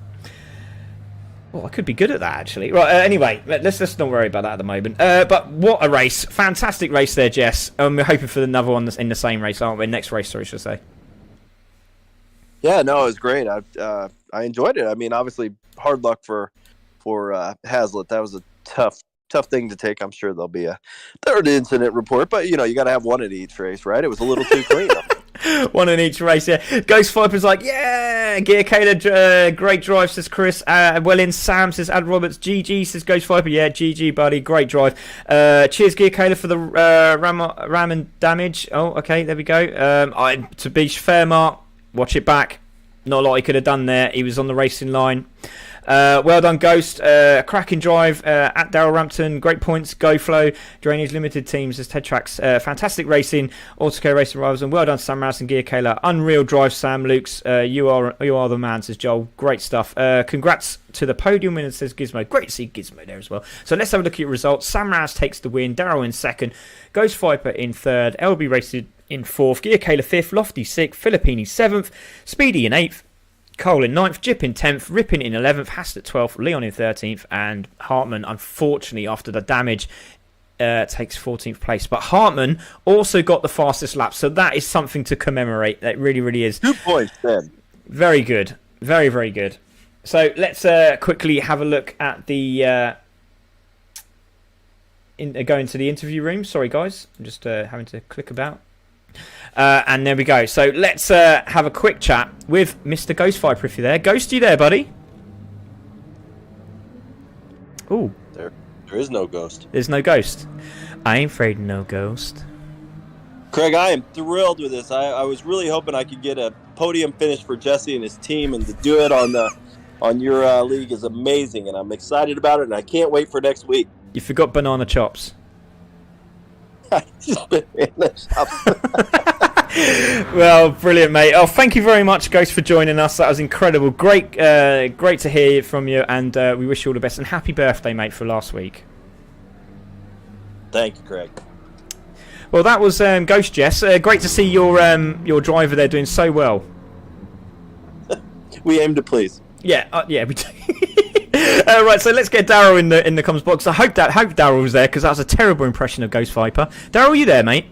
Oh, I could be good at that, actually. Right, anyway, let's not worry about that at the moment. But what a race. Fantastic race there, Jess. We're hoping for another one in the same race, aren't we? Next race, sorry, should I say. Yeah, no, it was great. I enjoyed it. I mean, obviously, hard luck for Haslett. That was a tough thing to take. I'm sure there'll be a third incident report, but you got to have one at each race, right? It was a little too clean. One in each race, yeah. Ghost Viper's like, yeah, Geert Kayla, great drive, says Chris. Well in, Sam says Ad Roberts. GG, says Ghost Viper. Yeah, GG, buddy, great drive. Cheers, Geert Kayla, for the ram and damage. Oh, okay, there we go. To be fair, Mark, watch it back. Not a lot he could have done there. He was on the racing line. Well done, Ghost. Cracking drive at Daryl Rampton. Great points. Go Flow. Drainage Limited Teams as Ted Tracks. Fantastic racing. Autocare Racing Rivals. And well done, Sam Maras and Geert Kayla. Unreal drive, Sam Lukes. You are the man, says Joel. Great stuff. Congrats to the podium winner, says Gizmo. Great to see Gizmo there as well. So let's have a look at your results. Sam Maras takes the win. Daryl in second. Ghost Viper in third. LB Racing in fourth. Geert Kayla fifth. Lofty sixth. Filippini seventh. Speedy in eighth. Cole in 9th, Jip in 10th, Rippin in 11th, Haslett 12th, Leon in 13th, and Hartman, unfortunately, after the damage, takes 14th place. But Hartman also got the fastest lap, so that is something to commemorate. That really, really is. 2 points then. Very good. Very, very good. So let's quickly have a look at the... go into the interview room. Sorry, guys. I'm just having to click about. And there we go. So let's have a quick chat with Mr. Ghost Viper, if you're there. Ghost, you there, buddy? Ooh. There is no ghost. There's no ghost. I ain't afraid of no ghost. Craig, I am thrilled with this. I was really hoping I could get a podium finish for Jesse and his team, and to do it on your league is amazing, and I'm excited about it, and I can't wait for next week. You forgot banana chops. Well, brilliant, mate. Oh, thank you very much, Ghost, for joining us. That was incredible. Great to hear from you, and we wish you all the best. And happy birthday, mate, for last week. Thank you, Craig. Well, that was Ghost, Jess. Great to see your driver there doing so well. We aim to please. Yeah, we do. Right, so let's get Daryl in the comms box. I hope Daryl was there, because that was a terrible impression of Ghost Viper. Daryl, are you there, mate?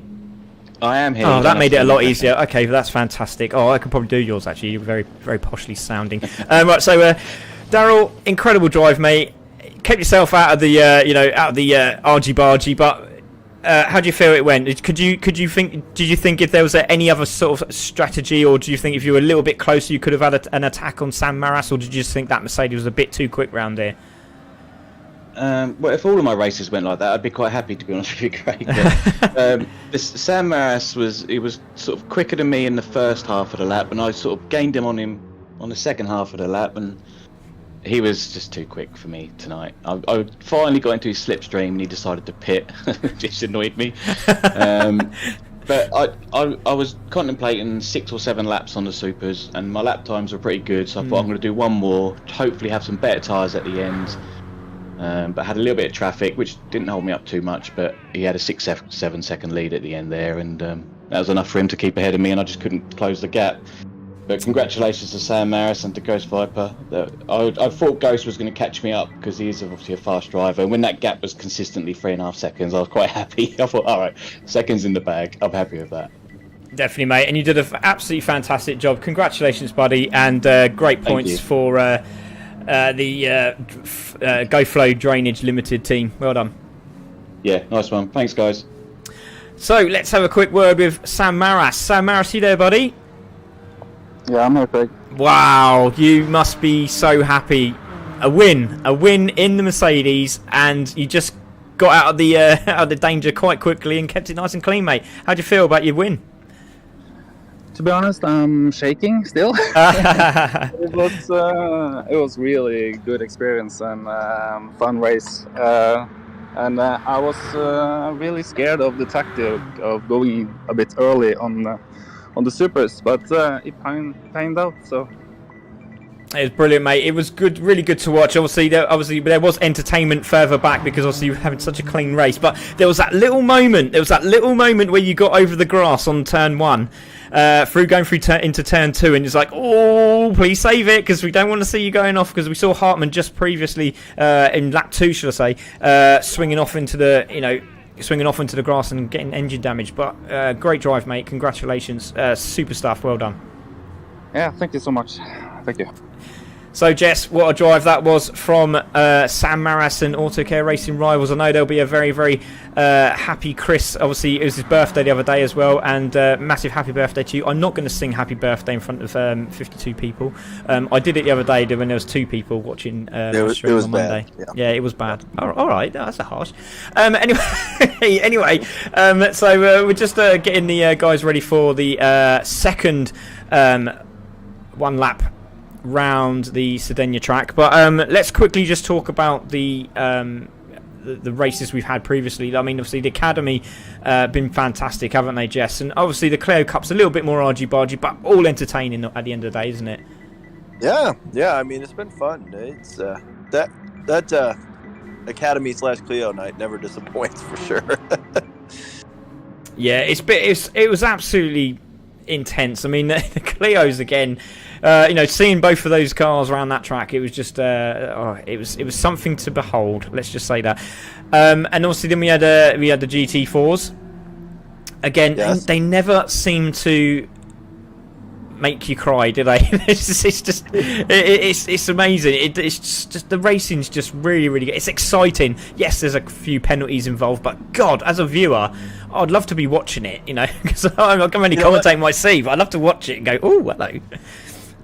I am here. Oh, that made it a lot easier. Okay, that's fantastic. Oh, I can probably do yours, actually. You're very, very poshly sounding. Right, so Daryl, incredible drive, mate. Kept yourself out of the argy-bargy, but how do you feel it went? Did you think if there was any other sort of strategy, or do you think if you were a little bit closer you could have had an attack on Sam Maras, or did you just think that Mercedes was a bit too quick round here? Well, if all of my races went like that, I'd be quite happy, to be honest with you, Craig. Sam Maras was sort of quicker than me in the first half of the lap, and I sort of gained him on the second half of the lap, and he was just too quick for me tonight. I finally got into his slipstream, and he decided to pit, which annoyed me. But I was contemplating 6 or 7 laps on the supers, and my lap times were pretty good, so I thought I'm going to do one more, hopefully have some better tyres at the end. But had a little bit of traffic, which didn't hold me up too much, but he had a 6-7 second lead at the end there, and that was enough for him to keep ahead of me, and I just couldn't close the gap. But congratulations to Sam Maris and to Ghost Viper. I thought Ghost was going to catch me up because he is obviously a fast driver. And when that gap was consistently 3.5 seconds, I was quite happy. I thought, all right, seconds in the bag. I'm happy with that. Definitely, mate. And you did an absolutely fantastic job. Congratulations, buddy. And great points for the GoFlow Drainage Limited team. Well done. Yeah, nice one. Thanks, guys. So let's have a quick word with Sam Maras. Sam Maras, you there, buddy? Yeah, I'm here, Craig. Wow, you must be so happy. A win in the Mercedes, and you just got out of the danger quite quickly and kept it nice and clean, mate. How do you feel about your win? To be honest, I'm shaking still. It was really good experience and fun race. And I was really scared of the tactic of going a bit early on the supers, but it panned out. So it was brilliant, mate. It was good, really good to watch. Obviously there was entertainment further back because obviously you were having such a clean race. But there was that little moment. Where you got over the grass on turn 1, into turn 2, and it's like, oh, please save it because we don't want to see you going off. Because we saw Hartmann just previously in lap 2, should I say, swinging off into the grass and getting engine damage. But great drive, mate. Congratulations, super stuff. Well done. yeah, thank you so much. Thank you. So, Jess, what a drive that was from Sam Maras and Autocare Racing Rivals. I know there'll be a very, very happy Chris. Obviously, it was his birthday the other day as well, and massive happy birthday to you. I'm not going to sing happy birthday in front of 52 people. I did it the other day when there was 2 people watching my stream on Monday. Yeah, it was bad. All right, that's a harsh. Anyway, so we're just getting the guys ready for the second one lap round the Sardinia track, but let's quickly just talk about the races we've had previously. I mean, obviously the Academy been fantastic, haven't they, Jess? And obviously the Clio Cup's a little bit more argy-bargy, but all entertaining at the end of the day, isn't it? Yeah. I mean, it's been fun. It's that Academy / Clio night never disappoints for sure. Yeah, it was absolutely intense. I mean, the Clios again. Seeing both of those cars around that track, it was just it was something to behold. Let's just say that. And obviously, then we had the GT4s. Again, yes. They never seem to make you cry, do they? it's amazing. It's just the racing's just really, really good. It's exciting. Yes, there's a few penalties involved, but God, as a viewer, I'd love to be watching it. Because I'm only commentating my seat, but I'd love to watch it and go, oh, hello.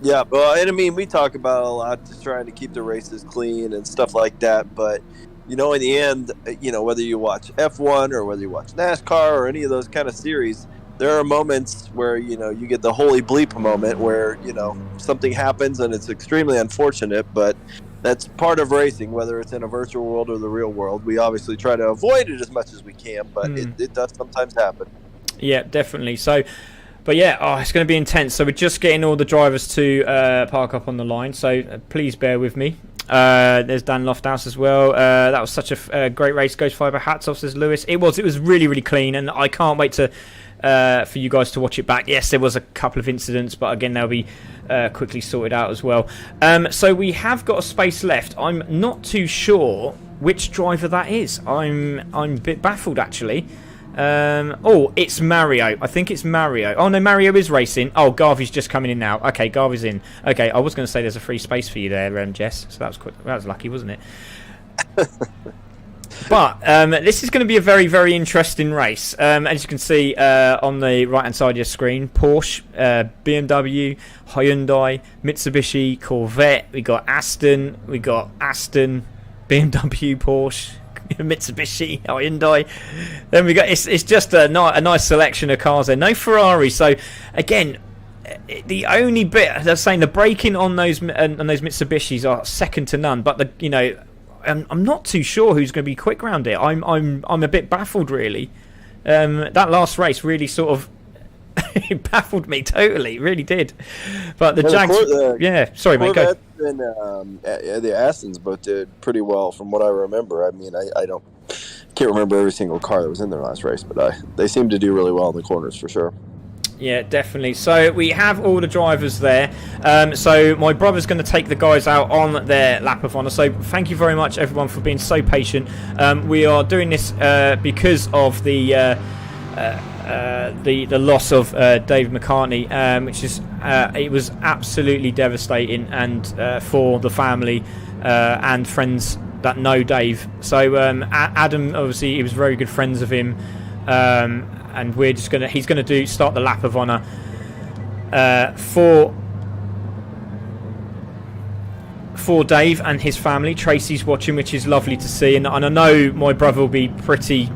Yeah, well, and I mean, we talk about a lot just trying to keep the races clean and stuff like that, but, in the end, whether you watch F1 or whether you watch NASCAR or any of those kind of series, there are moments where, you get the holy bleep moment where, something happens and it's extremely unfortunate, but that's part of racing, whether it's in a virtual world or the real world. We obviously try to avoid it as much as we can, but it does sometimes happen. Yeah, definitely. So... But yeah, it's going to be intense. So we're just getting all the drivers to park up on the line. So please bear with me. There's Dan Lofthouse as well. That was such a great race. Ghost Fiber, hats off, says Lewis. It was really, really clean, and I can't wait for you guys to watch it back. Yes, there was a couple of incidents, but again, they'll be quickly sorted out as well. So we have got a space left. I'm not too sure which driver that is. I'm a bit baffled actually. It's Mario. I think it's Mario. Oh no, Mario is racing. Oh, Garvey's just coming in now. Okay, Garvey's in. Okay, I was going to say there's a free space for you there, Jess. So that was lucky, wasn't it? But this is going to be a very, very interesting race. As you can see on the right-hand side of your screen, Porsche, BMW, Hyundai, Mitsubishi, Corvette. We got Aston, BMW, Porsche, Mitsubishi, Hyundai. Then we got it's just a nice selection of cars there. No Ferrari. So again, the only bit they're saying the braking on those Mitsubishis are second to none. But I'm not too sure who's going to be quick round it. I'm a bit baffled really. That last race really sort of it baffled me totally, really did. But the Jags, sorry mate, go. And the Astons both did pretty well from what I remember. I mean, I can't remember every single car that was in their last race, but they seem to do really well in the corners for sure. Yeah, definitely. So we have all the drivers there. So my brother's going to take the guys out on their lap of honour. So thank you very much, everyone, for being so patient. We are doing this because of the loss of Dave McCartney, which is it was absolutely devastating, and for the family and friends that know Dave. So Adam, obviously, he was very good friends of him. And we're just he's gonna start the lap of honour for Dave and his family. Tracy's watching, which is lovely to see, and I know my brother will be pretty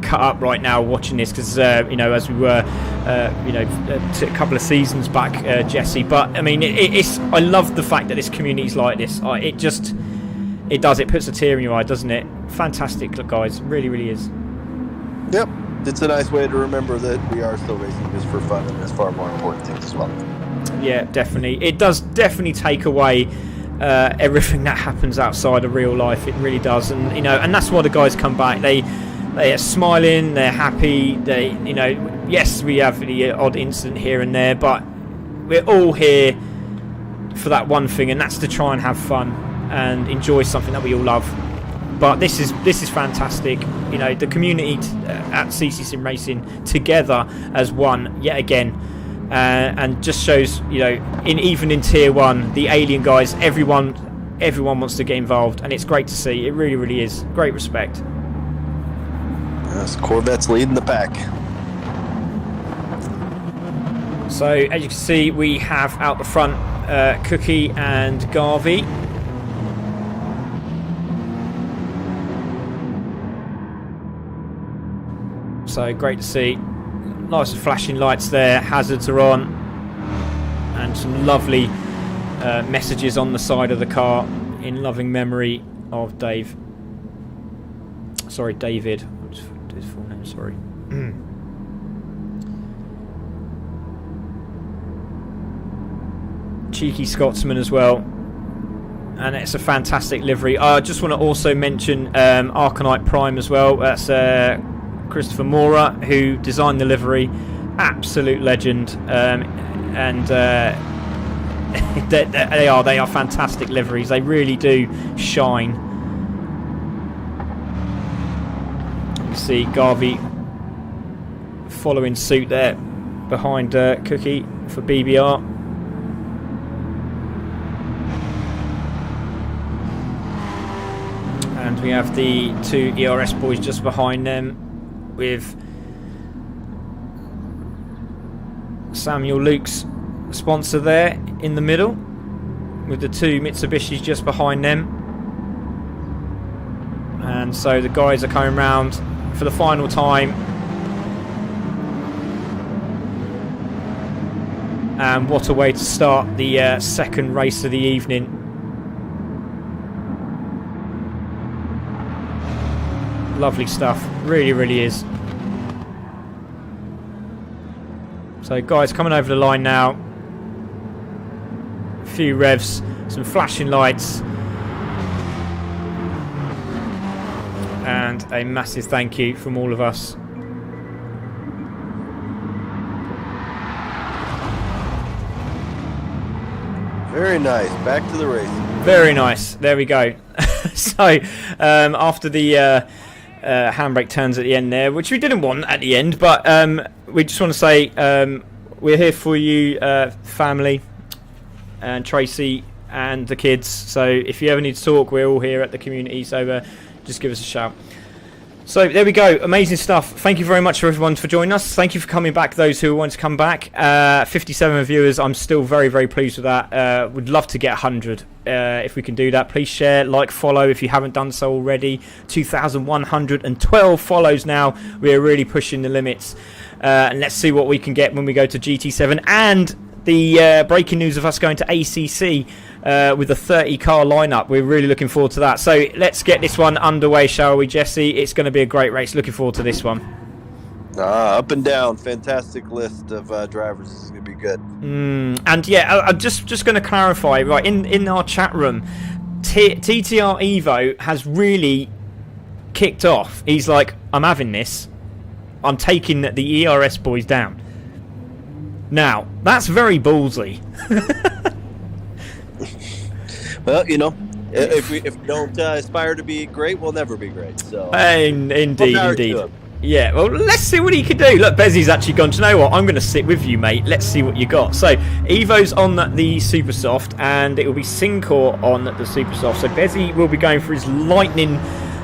cut up right now watching this, because as we were a couple of seasons back, Jesse. But I mean, I love the fact that this community's like this. It puts a tear in your eye, doesn't it? Fantastic, guys, really, really is. Yep. It's a nice way to remember that we are still racing just for fun, and there's far more important things as well. Yeah, definitely. It does definitely take away everything that happens outside of real life. It really does, and and that's why the guys come back. They are smiling, they're happy. They, yes, we have the odd incident here and there, but we're all here for that one thing, and that's to try and have fun and enjoy something that we all love. But this is fantastic. The community at CC Sim Racing together as one yet again, and just shows even in Tier 1, the Alien guys, everyone wants to get involved, and it's great to see. It really, really is. Great respect. Yes, Corvette's leading the pack. So as you can see, we have out the front Cookie and Garvey. So great to see. Nice flashing lights there. Hazards are on. And some lovely messages on the side of the car in loving memory of Dave. Sorry, David. What's his full name? Sorry. Cheeky Scotsman as well. And it's a fantastic livery. I just want to also mention Arcanite Prime as well. That's Christopher Mora, who designed the livery. Absolute legend. And they are fantastic liveries. They really do shine. You see Garvey following suit there behind Cookie for BBR. And we have the two ERS boys just behind them, with Samuel Luke's sponsor there in the middle, with the two Mitsubishis just behind them. And so the guys are coming round for the final time. And what a way to start the second race of the evening. Lovely stuff, really, really is. So guys, coming over the line now. A few revs, some flashing lights, and a massive thank you from all of us. Very nice. Back to the race. Very nice. There we go. So after the handbrake turns at the end there, which we didn't want at the end, but we just want to say we're here for you, family, and Tracy and the kids. So if you ever need to talk, we're all here at the community, so just give us a shout. So there we go, amazing stuff. Thank you very much for everyone for joining us. Thank you for coming back, those who want to come back. 57 viewers, I'm still very, very pleased with that. Would love to get 100 if we can do that. Please share, like, follow if you haven't done so already. 2,112 follows now. We're really pushing the limits. And let's see what we can get when we go to GT7. And the breaking news of us going to ACC with a 30-car lineup. We're really looking forward to that. So let's get this one underway, shall we, Jesse? It's going to be a great race. Looking forward to this one. Up and down. Fantastic list of drivers. This is going to be good. And yeah, I'm just going to clarify, right, in our chat room, TTR Evo has really kicked off. He's like, I'm having this. I'm taking the ERS boys down. Now, that's very ballsy. Well, you know, if we don't aspire to be great, we'll never be great. So Indeed. Yeah, well, let's see what he can do. Look, Bezzy's actually gone, do you know what? I'm going to sit with you, mate. Let's see what you got. So, Evo's on the Super Soft, and it will be Syncor on the Super Soft. So, Bezzy will be going for his lightning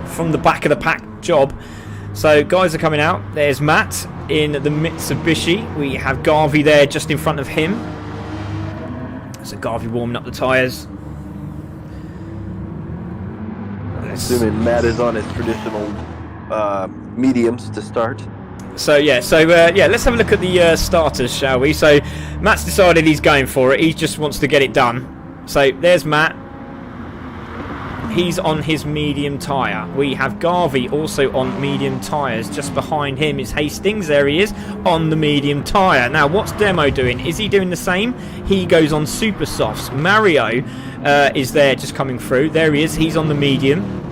from the back of the pack job. So, guys are coming out. There's Matt in the Mitsubishi. We have Garvey there just in front of him. So, Garvey warming up the tyres. Assuming Matt is on his traditional mediums to start. So let's have a look at the starters, shall we? So Matt's decided he's going for it. He just wants to get it done. So there's Matt. He's on his medium tyre. We have Garvey also on medium tyres. Just behind him is Hastings. There he is on the medium tyre. Now, what's Demo doing? Is he doing the same? He goes on super softs. Mario is there just coming through. There he is. He's on the medium.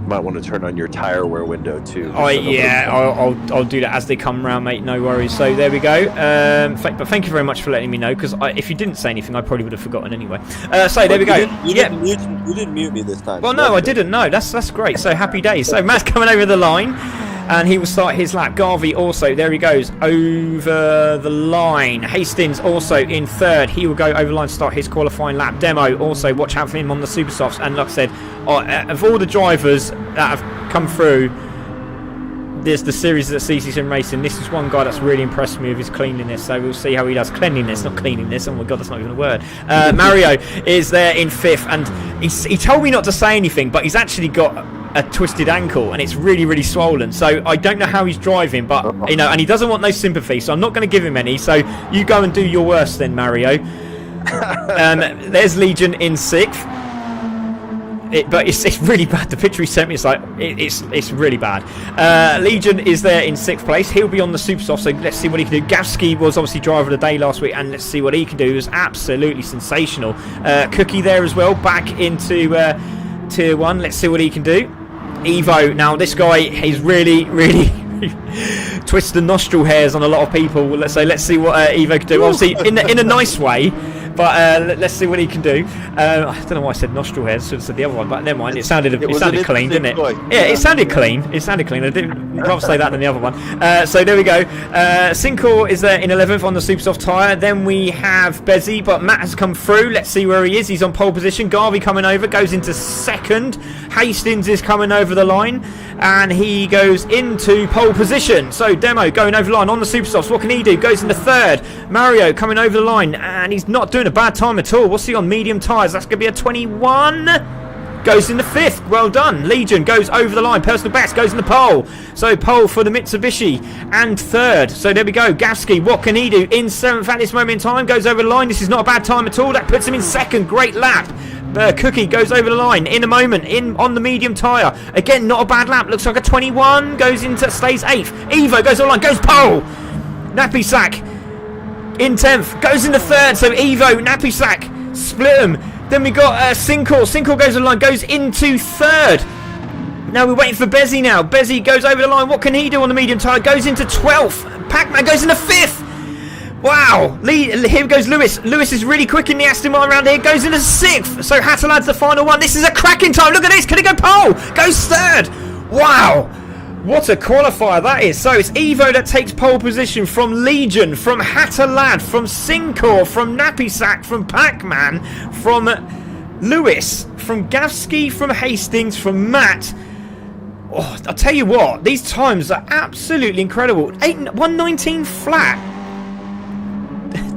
Might want to turn on your tire wear window too. I'll do that as they come round, mate. No worries. So there we go. But thank you very much for letting me know, because if you didn't say anything, I probably would have forgotten anyway. So there we go. You didn't mute me this time. Well, no, I didn't. No, that's great. So happy days. So Matt's coming over the line, and he will start his lap. Garvey also, there he goes, over the line. Hastings also in third. He will go over the line to start his qualifying lap. Demo also, watch out for him on the super softs. And like I said, of all the drivers that have come through, there's the series at CC Sim Racing. This is one guy that's really impressed me with his cleanliness. So we'll see how he does. Cleanliness, not cleanliness. Oh my God, that's not even a word. Mario is there in fifth, and he told me not to say anything, but he's actually got a twisted ankle, and it's really, really swollen. So I don't know how he's driving, but and he doesn't want no sympathy, so I'm not going to give him any. So you go and do your worst then, Mario. There's Legion in sixth. But it's really bad. The picture he sent me, it's really bad. Legion is there in sixth place. He'll be on the super soft, so let's see what he can do. Gavsky was obviously driver of the day last week, and let's see what he can do. It was absolutely sensational. Cookie there as well, back into tier 1. Let's see what he can do. Evo, now this guy is really twists the nostril hairs on a lot of people. Let's see what Evo can do. Obviously in a nice way, but let's see what he can do. I don't know why I said nostril hairs. I should have said the other one, but never mind. It sounded clean, didn't it? Yeah, it sounded clean. I didn't rather say that than the other one. So there we go. Syncor is there in 11th on the super soft tyre. Then we have Bezzy, but Matt has come through. Let's see where he is. He's on pole position. Garvey coming over, goes into second. Hastings is coming over the line, and he goes into pole position. So Demo going over the line on the super softs. What can he do? Goes into third. Mario coming over the line, and he's not doing a bad time at all. What's he on? Medium tyres. That's going to be a 21. Goes in the fifth. Well done. Legion goes over the line. Personal best goes in the pole. So pole for the Mitsubishi and third. So there we go. Gavsky, what can he do? In seventh at this moment in time. Goes over the line. This is not a bad time at all. That puts him in second. Great lap. Cookie goes over the line in a moment on the medium tyre. Again, not a bad lap. Looks like a 21. Goes into, stays 8th. Evo goes over the line. Goes pole. Nappy Sack in 10th. Goes into third. So Evo, Nappy Sack split them. Then we got Syncor. Syncor goes over the line. Goes into third. Now we're waiting for Bezzy now. Bezzy goes over the line. What can he do on the medium tyre? Goes into 12th. Pac-Man goes into 5th. Wow, here goes Lewis. Lewis is really quick in the Aston Martin around here. Goes into 6th. So Hattalad's the final one. This is a cracking time. Look at this. Can he go pole? Goes third. Wow. What a qualifier that is. So it's Evo that takes pole position from Legion, from Hattalad, from Syncor, from Nappy Sack, from Pac-Man, from Lewis, from Gavsky, from Hastings, from Matt. Oh, I'll tell you what. These times are absolutely incredible. 119 flat.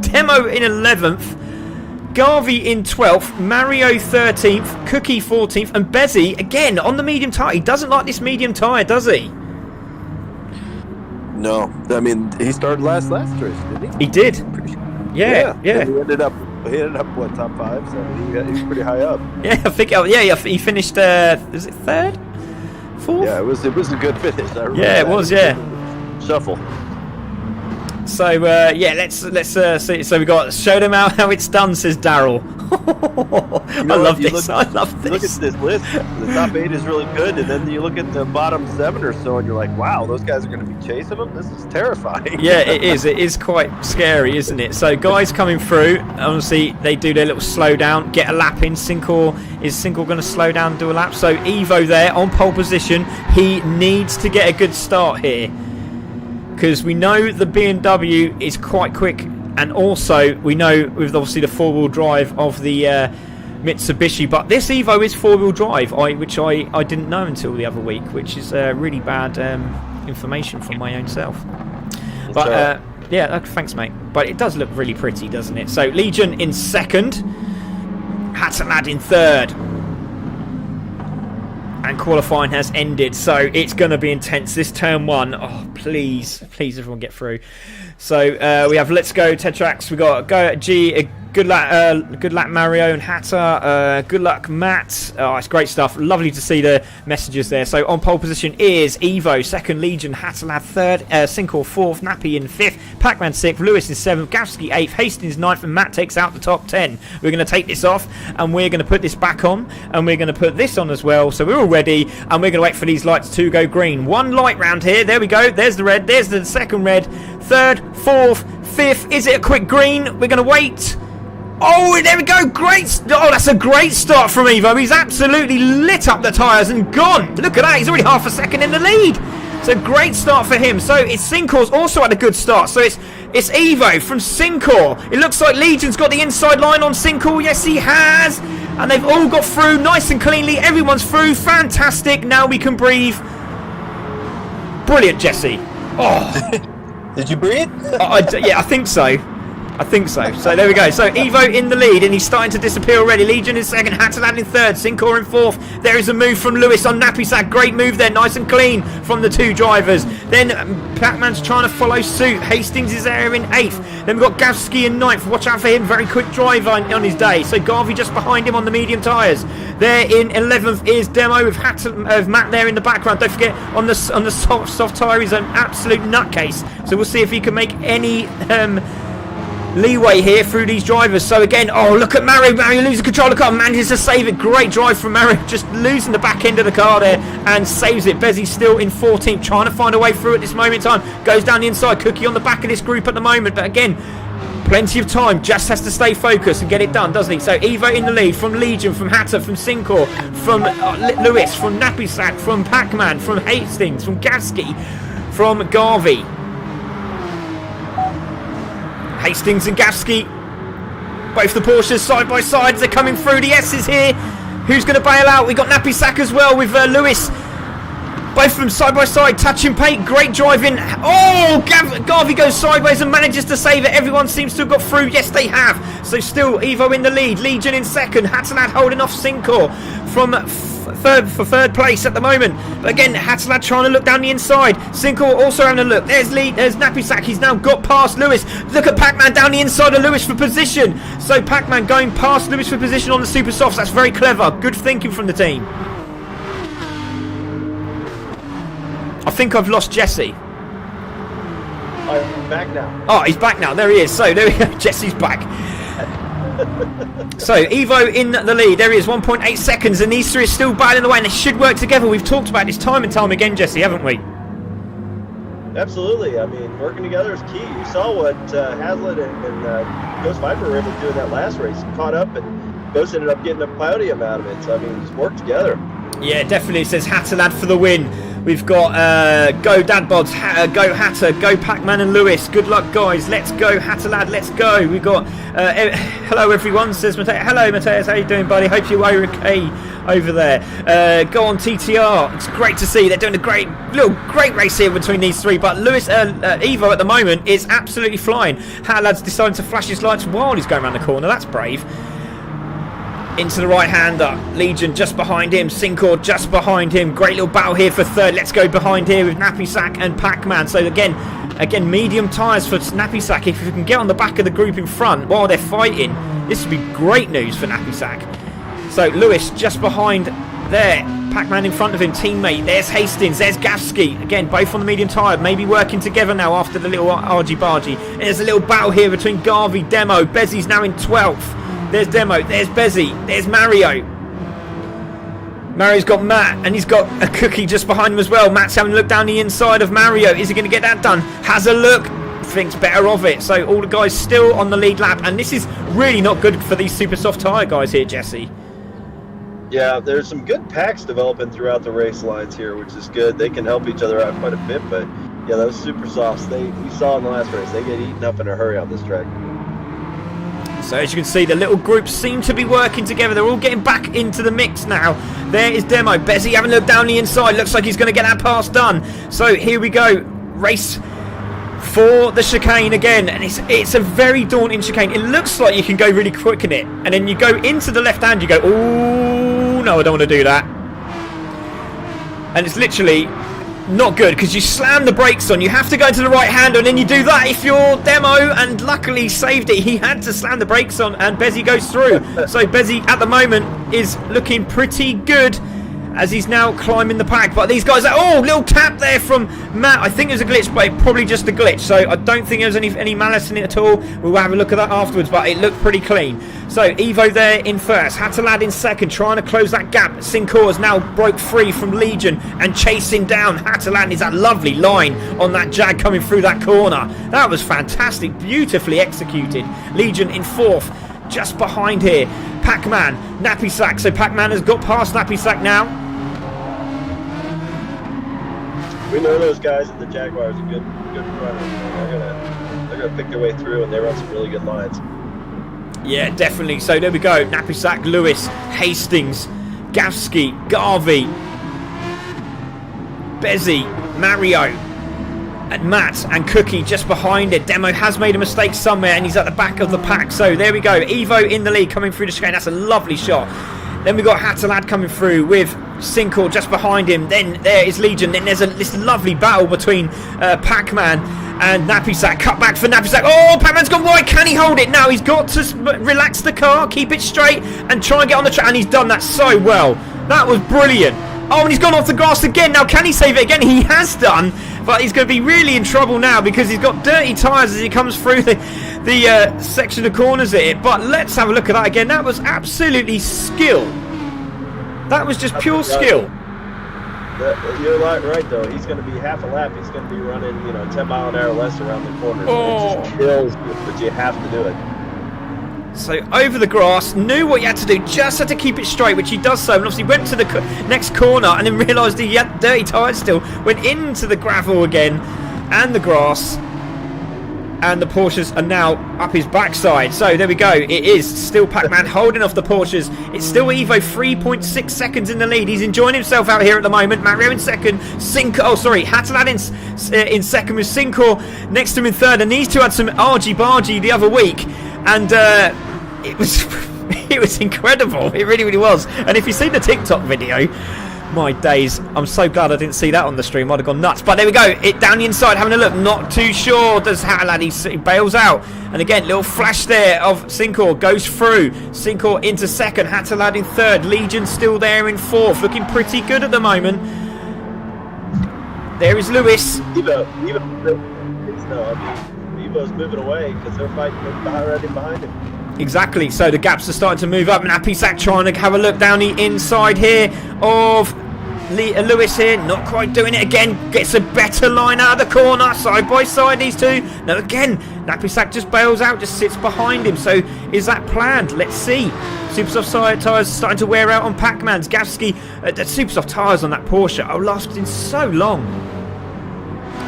Demo in 11th, Garvey in 12th, Mario 13th, Cookie 14th, and Bezzy again on the medium tyre. He doesn't like this medium tyre, does he? No, I mean he started last race, didn't he? He did. Yeah. He ended up what, top 5? So he was pretty high up. Yeah, I think. He finished. Is it third, fourth? Yeah, it was a good finish. Yeah, it was. Yeah. Shuffle. So yeah, let's see. So we got show them how it's done, says Daryl. I love this. I love this. Look at this list. The top 8 is really good, and then you look at the bottom 7 or so, and you're like, wow, those guys are going to be chasing them. This is terrifying. Yeah, it is. It is quite scary, isn't it? So guys coming through, obviously they do their little slow down, get a lap in. Sinkor going to slow down, do a lap? So Evo there on pole position. He needs to get a good start here, because we know the BMW is quite quick, and also we know with obviously the 4-wheel drive of the Mitsubishi, but this Evo is 4-wheel drive, which I didn't know until the other week, which is really bad information from my own self. But yeah, thanks mate. But it does look really pretty, doesn't it? So Legion in second, Hatterlad in third. And qualifying has ended, so it's going to be intense. This turn 1, oh please everyone get through. So we have Let's Go Tetrax, we got Go G, good luck Mario and Hatter, good luck Matt. Oh, it's great stuff, lovely to see the messages there. So on pole position is Evo, second Legion, Hatterlad third, Sinkor fourth, Nappy in fifth, Pac-Man sixth, Lewis in seventh, Gavsky eighth, Hastings ninth, and Matt takes out the top 10. We're going to take this off and we're going to put this back on, and we're going to put this on as well, so we're all ready, and we're going to wait for these lights to go green. One light round here, there we go, there's the red, there's the second red, third, fourth, fifth. Is it a quick green? We're going to wait. Oh, there we go. Great. Oh, that's a great start from Evo. He's absolutely lit up the tyres and gone. Look at that. He's already half a second in the lead. So great start for him. So it's Sinkor's also had a good start. So it's Evo from Sinkor. It looks like Legion's got the inside line on Sinkor. Yes, he has. And they've all got through nice and cleanly. Everyone's through. Fantastic. Now we can breathe. Brilliant, Jesse. Oh. Did you breathe? Yeah, I think so. So there we go. So Evo in the lead, and he's starting to disappear already. Legion in second, Hatterlad in third, Sinkor in fourth. There is a move from Lewis on Nappysack. Great move there, nice and clean from the two drivers. Then Pac-Man's trying to follow suit. Hastings is there in eighth. Then we've got Gavsky in ninth. Watch out for him, very quick drive on his day. So Garvey just behind him on the medium tyres. There in 11th is Demo with Matt there in the background. Don't forget on the soft tyre he's an absolute nutcase. So we'll see if he can make any leeway here through these drivers. So again, oh look at Mario losing control of the car, manages to save it. Great drive from Mario, just losing the back end of the car there and saves it. Bezzy's still in 14th, trying to find a way through at this moment in time. Goes down the inside, Cookie on the back of this group at the moment, but again, plenty of time, just has to stay focused and get it done, doesn't he? So Evo in the lead from Legion, from Hatter, from Sinkor, from Lewis, from Nappysack, from Pac-Man, from Hastings, from Gasky, from Garvey. Hastings and Gavsky, both the Porsches side by side, they're coming through. The S's here. Who's going to bail out? We've got Nappysack as well with Lewis. Both of them side by side, touching paint, great driving. Oh, Garvey goes sideways and manages to save it. Everyone seems to have got through. Yes, they have. So still Evo in the lead. Legion in second. Hatterlad holding off Sinkor from third place at the moment. But again, Hatterlad trying to look down the inside. Sinkor also having a look. There's Nappysack. He's now got past Lewis. Look at Pac-Man down the inside of Lewis for position. So Pac-Man going past Lewis for position on the Super Softs. That's very clever. Good thinking from the team. I think I've lost Jesse. I'm back now. Oh, he's back now. There he is. So there we go. Jesse's back. So Evo in the lead. There he is. 1.8 seconds, and these three are still battling away, and they should work together. We've talked about this time and time again, Jesse, haven't we? Absolutely. I mean, working together is key. You saw what Hazlitt and Ghost Viper were able to do in that last race. Caught up, and Ghost ended up getting a podium out of it. So I mean, just work together. Yeah, definitely. It says Hatterlad for the win. We've got go Dadbods, go Hatter, go Pac-Man and Lewis. Good luck, guys. Let's go Hatterlad. Let's go. We've got hello everyone, says Mateus. Hello Mateus, how you doing, buddy? Hope you are okay over there. Go on TTR. It's great to see. They're doing a great race here between these three. But Lewis, Evo at the moment is absolutely flying. Hatterlad's deciding to flash his lights while he's going around the corner. That's brave. Into the right-hander. Legion just behind him. Sinkor just behind him. Great little battle here for third. Let's go behind here with Nappysack and Pac-Man. So again, medium tyres for Nappysack. If you can get on the back of the group in front while they're fighting, this would be great news for Nappysack. So Lewis just behind there. Pac-Man in front of him, teammate. There's Hastings. There's Gavsky. Again, both on the medium tyre. Maybe working together now after the little argy-bargy. There's a little battle here between Garvey, Demo. Bezzy's now in 12th. There's Demo. There's Bezzy. There's Mario. Mario's got Matt, and he's got a Cookie just behind him as well. Matt's having a look down the inside of Mario. Is he going to get that done? Has a look. Thinks better of it. So all the guys still on the lead lap, and this is really not good for these super soft tyre guys here, Jesse. Yeah, there's some good packs developing throughout the race lines here, which is good. They can help each other out quite a bit, but yeah, those super softs, we saw in the last race, they get eaten up in a hurry on this track. So as you can see, the little groups seem to be working together. They're all getting back into the mix now. There is Demo. Bezzy having a look down the inside. Looks like he's going to get that pass done. So here we go. Race for the chicane again, and it's a very daunting chicane. It looks like you can go really quick in it, and then you go into the left hand, you go, oh no, I don't want to do that. And it's literally not good because you slam the brakes on. You have to go into the right hand, and then you do that if you're Demo, and luckily saved it. He had to slam the brakes on, and Bezzy goes through. So Bezzy at the moment is looking pretty good as he's now climbing the pack. But these guys are, oh, little tap there from Matt. I think it was a glitch, but probably just a glitch. So I don't think there was any malice in it at all. We'll have a look at that afterwards, but it looked pretty clean. So Evo there in first, Hatalad in second, trying to close that gap. Sincor has now broke free from Legion and chasing down Hatalad. Is that lovely line on that Jag coming through that corner. That was fantastic, beautifully executed. Legion in fourth, just behind here. Pac-Man, Nappy Sack. So Pac-Man has got past Nappy Sack now. We know those guys at the Jaguars are good runners. They're gonna pick their way through, and they run some really good lines. Yeah, definitely. So there we go. Nappy Sack, Lewis, Hastings, Gavsky, Garvey, Bezzy, Mario, and Matt and Cookie just behind it. Demo has made a mistake somewhere, and he's at the back of the pack. So there we go. Evo in the lead, coming through the chicane. That's a lovely shot. Then we've got Hatalad coming through with Sincor just behind him. Then there is Legion. Then there's this lovely battle between Pac-Man and Nappy Sack. Cut back for Nappy Sack. Oh, Pac-Man's gone wide. Can he hold it? Now he's got to relax the car, keep it straight, and try and get on the track. And he's done that so well. That was brilliant. Oh, and he's gone off the grass again. Now, can he save it again? He has done, but he's going to be really in trouble now because he's got dirty tyres as he comes through the section of corners here. But let's have a look at that again. That was absolutely skill. That was just pure skill. You're right, though. He's going to be half a lap. He's going to be running, 10 mile an hour less around the corners. Oh. It just kills you, but you have to do it. So over the grass, knew what you had to do, just had to keep it straight, which he does so, and obviously went to the next corner and then realised he had dirty tyres still, went into the gravel again and the grass, and the Porsches are now up his backside. So there we go, it is still Pac-Man holding off the Porsches. It's still Evo, 3.6 seconds in the lead. He's enjoying himself out here at the moment. Mario in second, Hatalad in second with Sincor next to him in third, and these two had some argy-bargy the other week. And it was incredible. It really, really was. And if you see the TikTok video, my days, I'm so glad I didn't see that on the stream. I'd have gone nuts. But there we go. It down the inside, having a look. Not too sure. Does Hatalad? He bails out. And again, little flash there of Sincor goes through. Sincor into second. Hatalad in third. Legion still there in fourth. Looking pretty good at the moment. There is Lewis. Evo's moving away because they're fighting right behind him. Exactly, so the gaps are starting to move up, and Nappy Sack trying to have a look down the inside here of Lewis here, not quite doing it again, gets a better line out of the corner, side by side these two. Now again, Nappy Sack just bails out, just sits behind him, so is that planned? Let's see. Super soft tyres starting to wear out on Pac-Man's. Gavsky, the super soft tyres on that Porsche are lasting so long.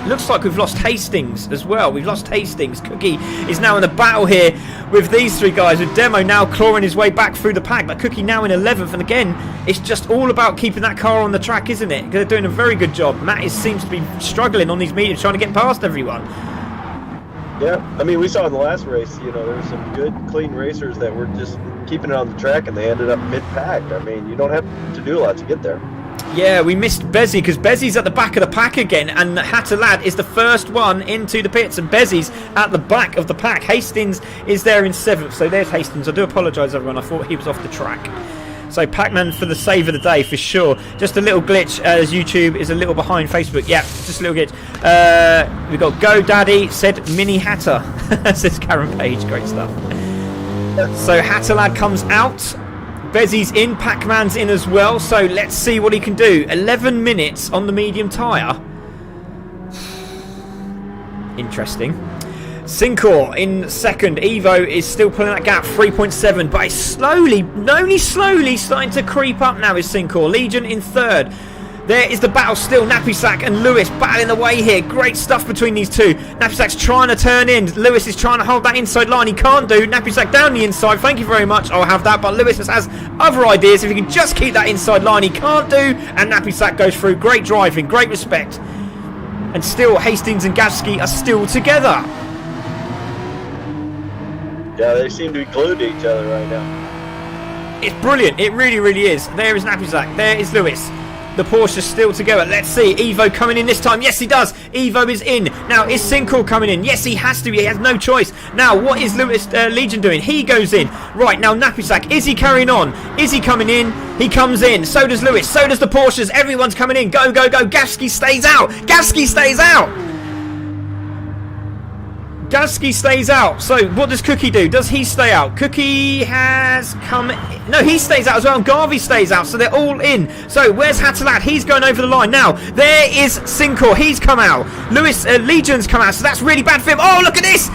Looks like we've lost Hastings as well. We've lost Hastings. Cookie is now in a battle here with these three guys, with Demo now clawing his way back through the pack, but Cookie now in 11th. And again, it's just all about keeping that car on the track, isn't it? They're doing a very good job. Matt seems to be struggling on these mediums, trying to get past everyone. Yeah, I mean, we saw in the last race, there were some good, clean racers that were just keeping it on the track, and they ended up mid-pack. I mean, you don't have to do a lot to get there. Yeah, we missed Bezzy because Bezzy's at the back of the pack again, and Hatalad is the first one into the pits, and Bezzy's at the back of the pack. Hastings is there in 7th, so there's Hastings. I do apologise, everyone. I thought he was off the track. So Pac-Man for the save of the day for sure. Just a little glitch as YouTube is a little behind Facebook. Yeah, just a little glitch. We've got Go Daddy said Mini Hatter. Says Karen Page. Great stuff. So Hatter Lad comes out. Bezzy's in. Pac-Man's in as well. So let's see what he can do. 11 minutes on the medium tyre. Interesting. Sincor in second. Evo is still pulling that gap, 3.7, but it's only slowly starting to creep up now is Sincor. Legion in third. There is the battle still. Nappy Sack and Lewis battling away here. Great stuff between these two. Nappy Sack's trying to turn in. Lewis is trying to hold that inside line. He can't do. Nappy Sack down the inside. Thank you very much. I'll have that. But Lewis has other ideas. If he can just keep that inside line, he can't do. And Nappy Sack goes through. Great driving. Great respect. And still, Hastings and Gavsky are still together. Yeah, they seem to be glued to each other right now. It's brilliant. It really, really is. There is Nappy Sack. There is Lewis. The Porsche's still together. Let's see. Evo coming in this time. Yes, he does. Evo is in. Now, is Sincor coming in? Yes, he has to. He has no choice. Now, what is Lewis Legion doing? He goes in. Right, now, Nappy Sack. Is he carrying on? Is he coming in? He comes in. So does Lewis. So does the Porsches. Everyone's coming in. Go, go, go. Gavsky stays out. Gavsky stays out. Gavsky stays out. So what does Cookie do? Does he stay out? Cookie has come... No, he stays out as well. Garvey stays out. So they're all in. So where's Hatalat? He's going over the line. Now, there is Sincor. He's come out. Lewis Legion's come out. So that's really bad for him. Oh, look at this.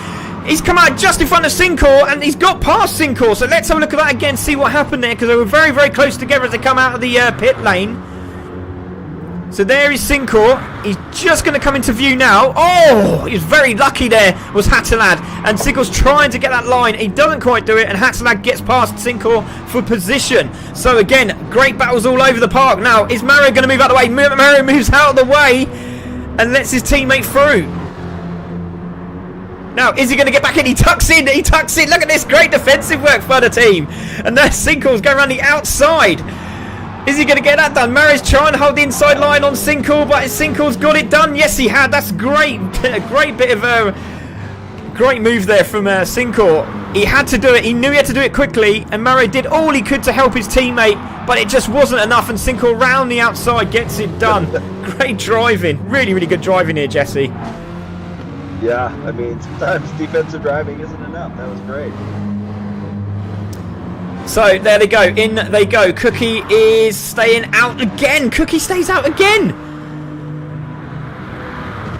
He's come out just in front of Sincor and he's got past Sincor. So let's have a look at that again. See what happened there because they were very, very close together as they come out of the pit lane. So there is Sincor. He's just going to come into view now. Oh, he was very lucky there, was Hatalad. And Sincor's trying to get that line. He doesn't quite do it, and Hatalad gets past Sincor for position. So again, great battles all over the park. Now, is Mario going to move out of the way? Mario moves out of the way and lets his teammate through. Now, is he going to get back in? He tucks in. He tucks in. Look at this. Great defensive work for the team. And there's Sincor's going around the outside. Is he going to get that done? Mario's trying to hold the inside line on Sincor, but Sincor's got it done. Yes, he had. That's great. A great bit of a great move there from Sincor. He had to do it. He knew he had to do it quickly, and Mario did all he could to help his teammate, but it just wasn't enough, and Sincor round the outside gets it done. Great driving. Really, really good driving here, Jesse. Yeah, I mean, sometimes defensive driving isn't enough. That was great. So there they go, in they go. Cookie is staying out again. Cookie stays out again.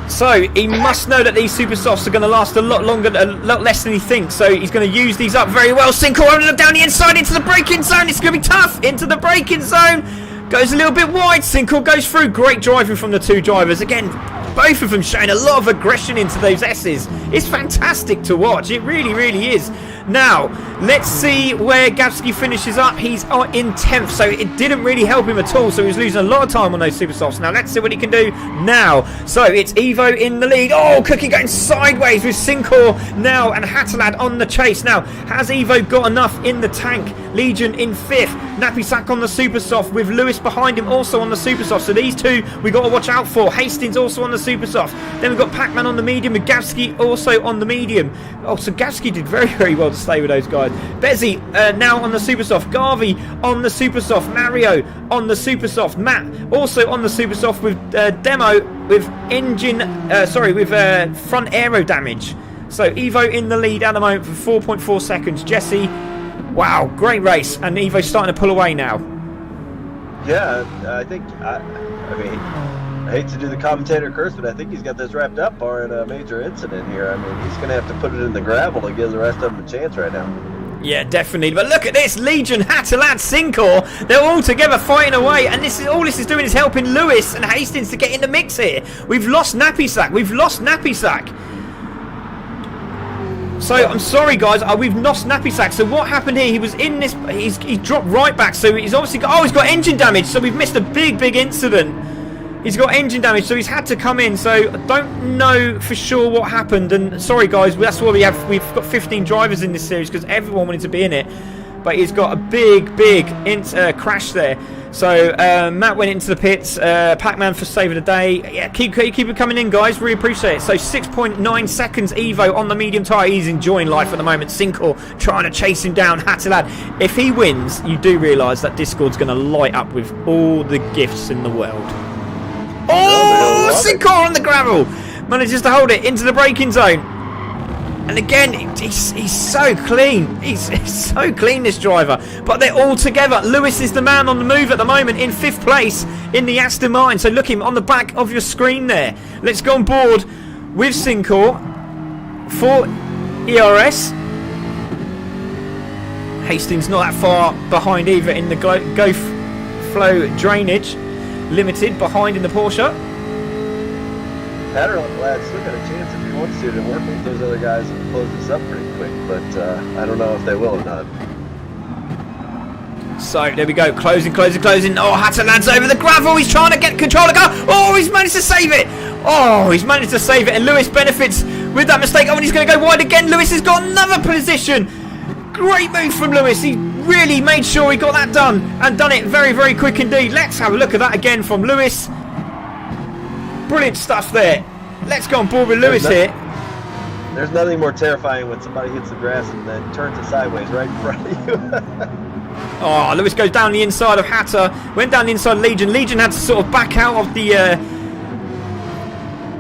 So he must know that these super softs are going to last a lot longer, a lot less than he thinks. So he's going to use these up very well. Sincor down the inside into the braking zone. It's going to be tough into the braking zone. Goes a little bit wide. Sincor goes through. Great driving from the two drivers again. Both of them showing a lot of aggression into those S's. It's fantastic to watch. It really, really is. Now, let's see where Gavsky finishes up. He's in 10th, so it didn't really help him at all. So he was losing a lot of time on those super softs. Now, let's see what he can do now. So it's Evo in the lead. Oh, Cookie going sideways with Sincor now and Hatalad on the chase. Now, has Evo got enough in the tank? Legion in 5th. Nappy Sack on the super soft with Lewis behind him also on the super soft. So these two we got to watch out for. Hastings also on the super soft. Then we've got Pac-Man on the medium with Gavsky also on the medium. Oh, so Gavsky did very, very well to stay with those guys. Bezzy now on the super soft. Garvey on the super soft. Mario on the super soft. Matt also on the super soft with Demo with engine, with front aero damage. So Evo in the lead at the moment for 4.4 seconds. Jesse, wow, great race, and Evo's starting to pull away now. Yeah, I think, I mean, I hate to do the commentator curse, but I think he's got this wrapped up barring a major incident here. I mean, he's going to have to put it in the gravel to give the rest of them a chance right now. Yeah, definitely. But look at this. Legion, Hatalad, Sincor. They're all together fighting away. And this is all this is doing is helping Lewis and Hastings to get in the mix here. We've lost Nappy Sack. We've lost Nappy Sack. So, I'm sorry, guys. We've lost Nappy Sack. So, what happened here? He was in this... He's dropped right back. So, he's obviously got... Oh, he's got engine damage. So, we've missed a big, big incident. He's got engine damage, so he's had to come in. So, I don't know for sure what happened. And sorry, guys, that's why we've got 15 drivers in this series because everyone wanted to be in it. But he's got a big, big crash there. So Matt went into the pits. Pac-Man for save of the day. Yeah, keep it coming in, guys. Really appreciate it. So 6.9 seconds Evo on the medium tyre. He's enjoying life at the moment. Sinkor trying to chase him down. Hattilad. If he wins, you do realise that Discord's going to light up with all the gifts in the world. Oh, Sinkor on the gravel. Manages to hold it into the braking zone. And again, he's so clean. He's so clean, this driver. But they're all together. Lewis is the man on the move at the moment in 5th place in the Aston Martin. So look him on the back of your screen there. Let's go on board with Sinkor for ERS. Hastings not that far behind either in the Go Flow Drainage Limited, behind in the Porsche. Hatterlad still got a chance if he wants to work with those other guys and close this up pretty quick, but I don't know if they will or not. So there we go, closing. Oh, Hatterlad's over the gravel. He's trying to get control of the car. Oh, he's managed to save it. And Lewis benefits with that mistake. Oh, and he's going to go wide again. Lewis has got another position. Great move from Lewis. He really made sure he got that done and done it very, very quick indeed. Let's have a look at that again from Lewis. Brilliant stuff there. Let's go on board with Lewis here. There's nothing more terrifying when somebody hits the grass and then turns it sideways right in front of you. Oh, Lewis goes down the inside of Hatter. Went down the inside of Legion. Legion had to sort of back out of the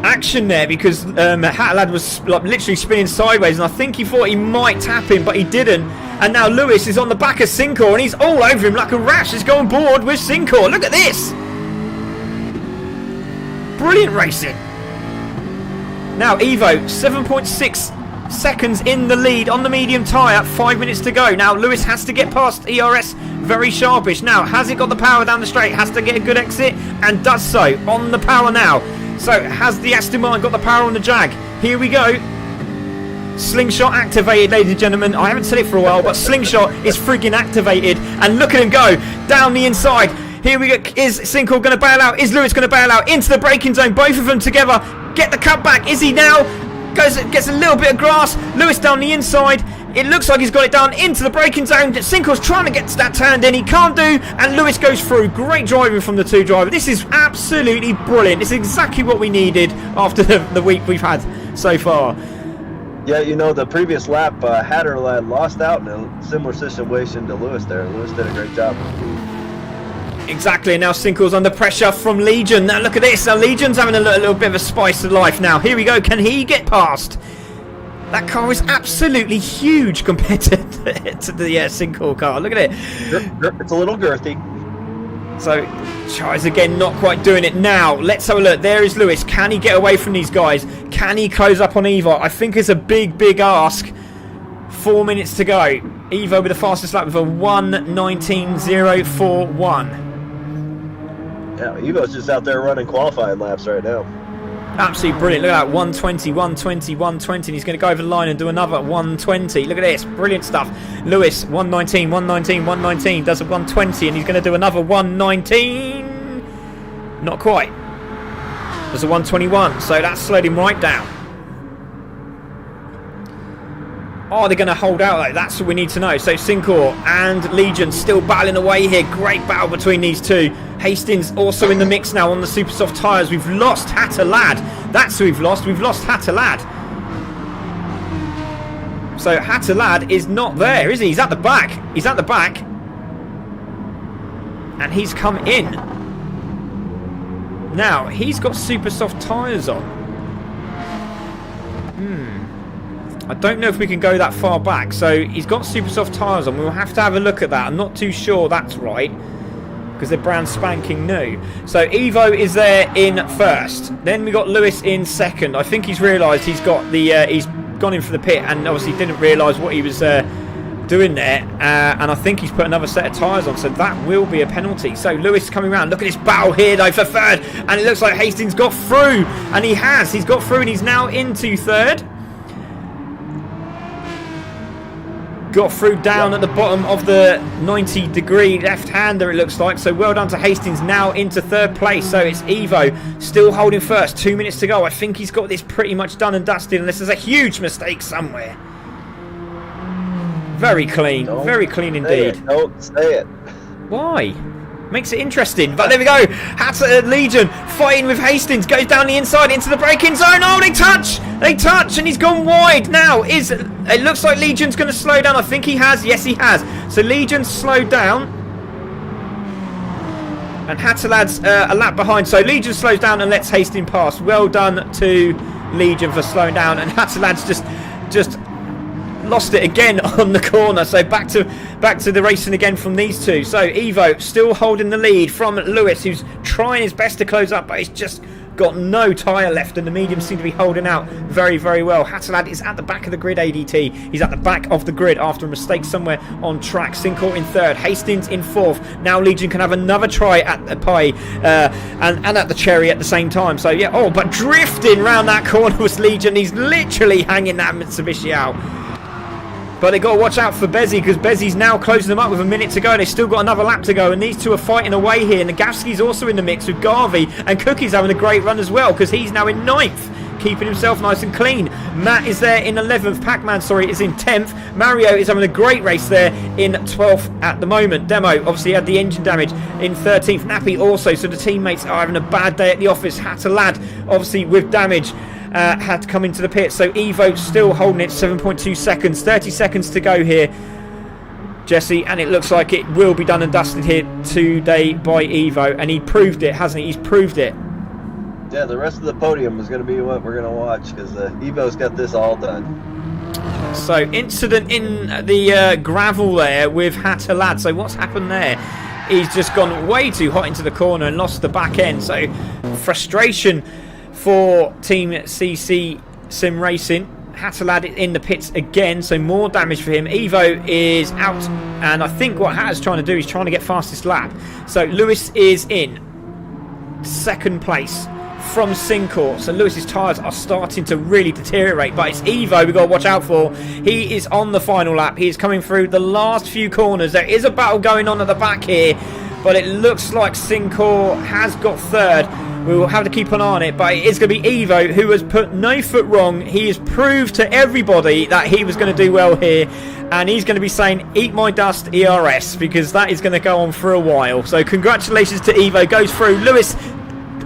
action there because Hatterlad was like literally spinning sideways, and I think he thought he might tap him, but he didn't. And now Lewis is on the back of Sinkor, and he's all over him like a rash. Let's go on board with Sinkor. Look at this. Brilliant racing. Now Evo 7.6 seconds in the lead on the medium tyre, 5 minutes to go. Now Lewis has to get past ERS, very sharpish. Now has it got the power down the straight? Has to get a good exit and does so on the power now. So has the Aston Martin got the power on the Jag? Here we go. Slingshot activated, ladies and gentlemen. I haven't said it for a while, but Slingshot is friggin' activated. And look at him go down the inside. Here we go. Is Sinkor going to bail out? Is Lewis going to bail out? Into the braking zone. Both of them together. Get the cut back. Is he now? Gets a little bit of grass. Lewis down the inside. It looks like he's got it down into the braking zone. Sinkor's trying to get that turned in. He can't do. And Lewis goes through. Great driving from the two drivers. This is absolutely brilliant. It's exactly what we needed after the week we've had so far. Yeah, you know, the previous lap, Hatterlad lost out in a similar situation to Lewis there. Lewis did a great job. Exactly, and now Sinkor's under pressure from Legion. Now look at this, now Legion's having a little bit of a spice of life now. Here we go, can he get past? That car is absolutely huge compared to the Sinkor car. Look at it. It's a little girthy. So, tries again, not quite doing it now. Let's have a look. There is Lewis. Can he get away from these guys? Can he close up on Evo? I think it's a big ask. 4 minutes to go. Evo with the fastest lap with a 1:19.041. Yeah, Evo's just out there running qualifying laps right now. Absolutely brilliant. Look at that. 1:20, 1:20, 1:20. And he's going to go over the line and do another 1:20. Look at this. Brilliant stuff. Lewis, 1:19, 1:19, 1:19. Does a 1:20 and he's going to do another 1:19. Not quite. Does a 1:21. So that slowed him right down. Oh, they're going to hold out though. That's what we need to know. So Sinkor and Legion still battling away here. Great battle between these two. Hastings also in the mix now on the super soft tyres. We've lost Hatterlad. That's who we've lost. We've lost Hatterlad. So Hatterlad is not there, is he? He's at the back. He's at the back. And he's come in. Now, he's got super soft tyres on. I don't know if we can go that far back. So he's got super soft tyres on. We'll have to have a look at that. I'm not too sure that's right, because they're brand spanking new. So Evo is there in first. Then we got Lewis in second. I think he's realised he's got the he's gone in for the pit and obviously didn't realise what he was doing there. And I think he's put another set of tyres on, so that will be a penalty. So Lewis coming around. Look at this battle here though for third. And it looks like Hastings got through. And he has. He's got through and he's now into third. Got through down at the bottom of the 90-degree left-hander, it looks like. So well done to Hastings, now into third place. So it's Evo still holding first. 2 minutes to go. I think he's got this pretty much done and dusted unless there's a huge mistake somewhere. Very clean. Very clean indeed. Don't say it. Why? Makes it interesting. But there we go. Legion fighting with Hastings. Goes down the inside into the braking zone. Oh, they touch. They touch, and he's gone wide. Now, it looks like Legion's going to slow down. I think he has. Yes, he has. So Legion's slowed down. And Hatalad's a lap behind. So Legion slows down and lets Hastings pass. Well done to Legion for slowing down. And Hatalad's just lost it again on the corner. So back to the racing again from these two. So Evo still holding the lead from Lewis, who's trying his best to close up, but he's just got no tyre left, and the mediums seem to be holding out very, very well. Hatalad is at the back of the grid, ADT. He's at the back of the grid after a mistake somewhere on track. Sincourt in third, Hastings in fourth. Now Legion can have another try at the pie and at the cherry at the same time. So yeah, but drifting round that corner was Legion. He's literally hanging that Mitsubishi out. But they got to watch out for Bezzy, because Bezzy's now closing them up with a minute to go. They've still got another lap to go, and these two are fighting away here. And Nagavski's also in the mix with Garvey, and Cookie's having a great run as well, because he's now in ninth, keeping himself nice and clean. Matt is there in 11th. Pac-Man, is in 10th. Mario is having a great race there in 12th at the moment. Demo obviously had the engine damage in 13th. Nappy also, so the teammates are having a bad day at the office. Hatalad obviously with damage. Had to come into the pit. So Evo still holding it, 7.2 seconds, 30 seconds to go here, Jesse, and it looks like it will be done and dusted here today by Evo, and he proved it, hasn't he? He's proved it. Yeah, the rest of the podium is going to be what we're going to watch, because Evo's got this all done. So incident in the gravel there with Hatalad. So what's happened there? He's just gone way too hot into the corner and lost the back end. So frustration for Team CC Sim Racing. Hatalad in the pits again, so more damage for him. Evo is out, and I think what Hat's trying to do is trying to get fastest lap. So Lewis is in second place from Sincourt. So Lewis's tyres are starting to really deteriorate, but it's Evo we've got to watch out for. He is on the final lap. He is coming through the last few corners. There is a battle going on at the back here, but it looks like Sincourt has got third. We will have to keep an eye on it, but it is going to be Evo who has put no foot wrong. He has proved to everybody that he was going to do well here, and he's going to be saying, eat my dust ERS, because that is going to go on for a while. So congratulations to Evo, goes through. Lewis,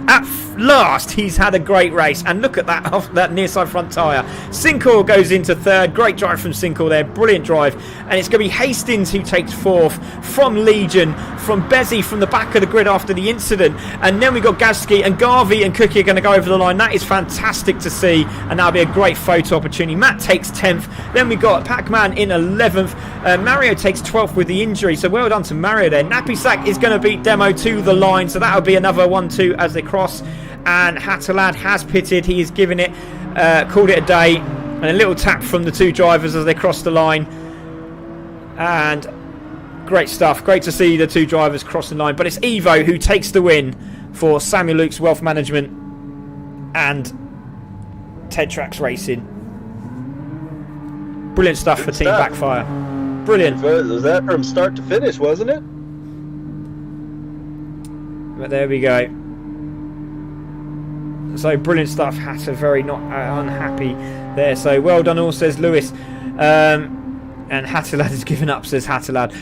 at last, he's had a great race, and look at that off that near side front tyre. Sincourt goes into third. Great drive from Sincourt there, brilliant drive. And it's going to be Hastings who takes fourth from Legion, from Bezzy from the back of the grid after the incident. And then we got Gavsky and Garvey and Cookie are going to go over the line. That is fantastic to see, and that'll be a great photo opportunity. Matt takes 10th. Then we got Pac-Man in 11th. Mario takes 12th with the injury, so well done to Mario there. Nappy Sack is going to beat Demo to the line, so that'll be another 1-2 as they cross. And Hatalad has pitted. He is giving it, called it a day, and a little tap from the two drivers as they cross the line. And great stuff. Great to see the two drivers cross the line. But it's Evo who takes the win for Samuel Luke's Wealth Management and Ted Trax Racing. Brilliant stuff for Team Backfire. Brilliant. Was that from start to finish, wasn't it? But there we go. So brilliant stuff. Hatter very not unhappy there. So well done all, says Lewis. And Hatalad has given up, says Hatalad.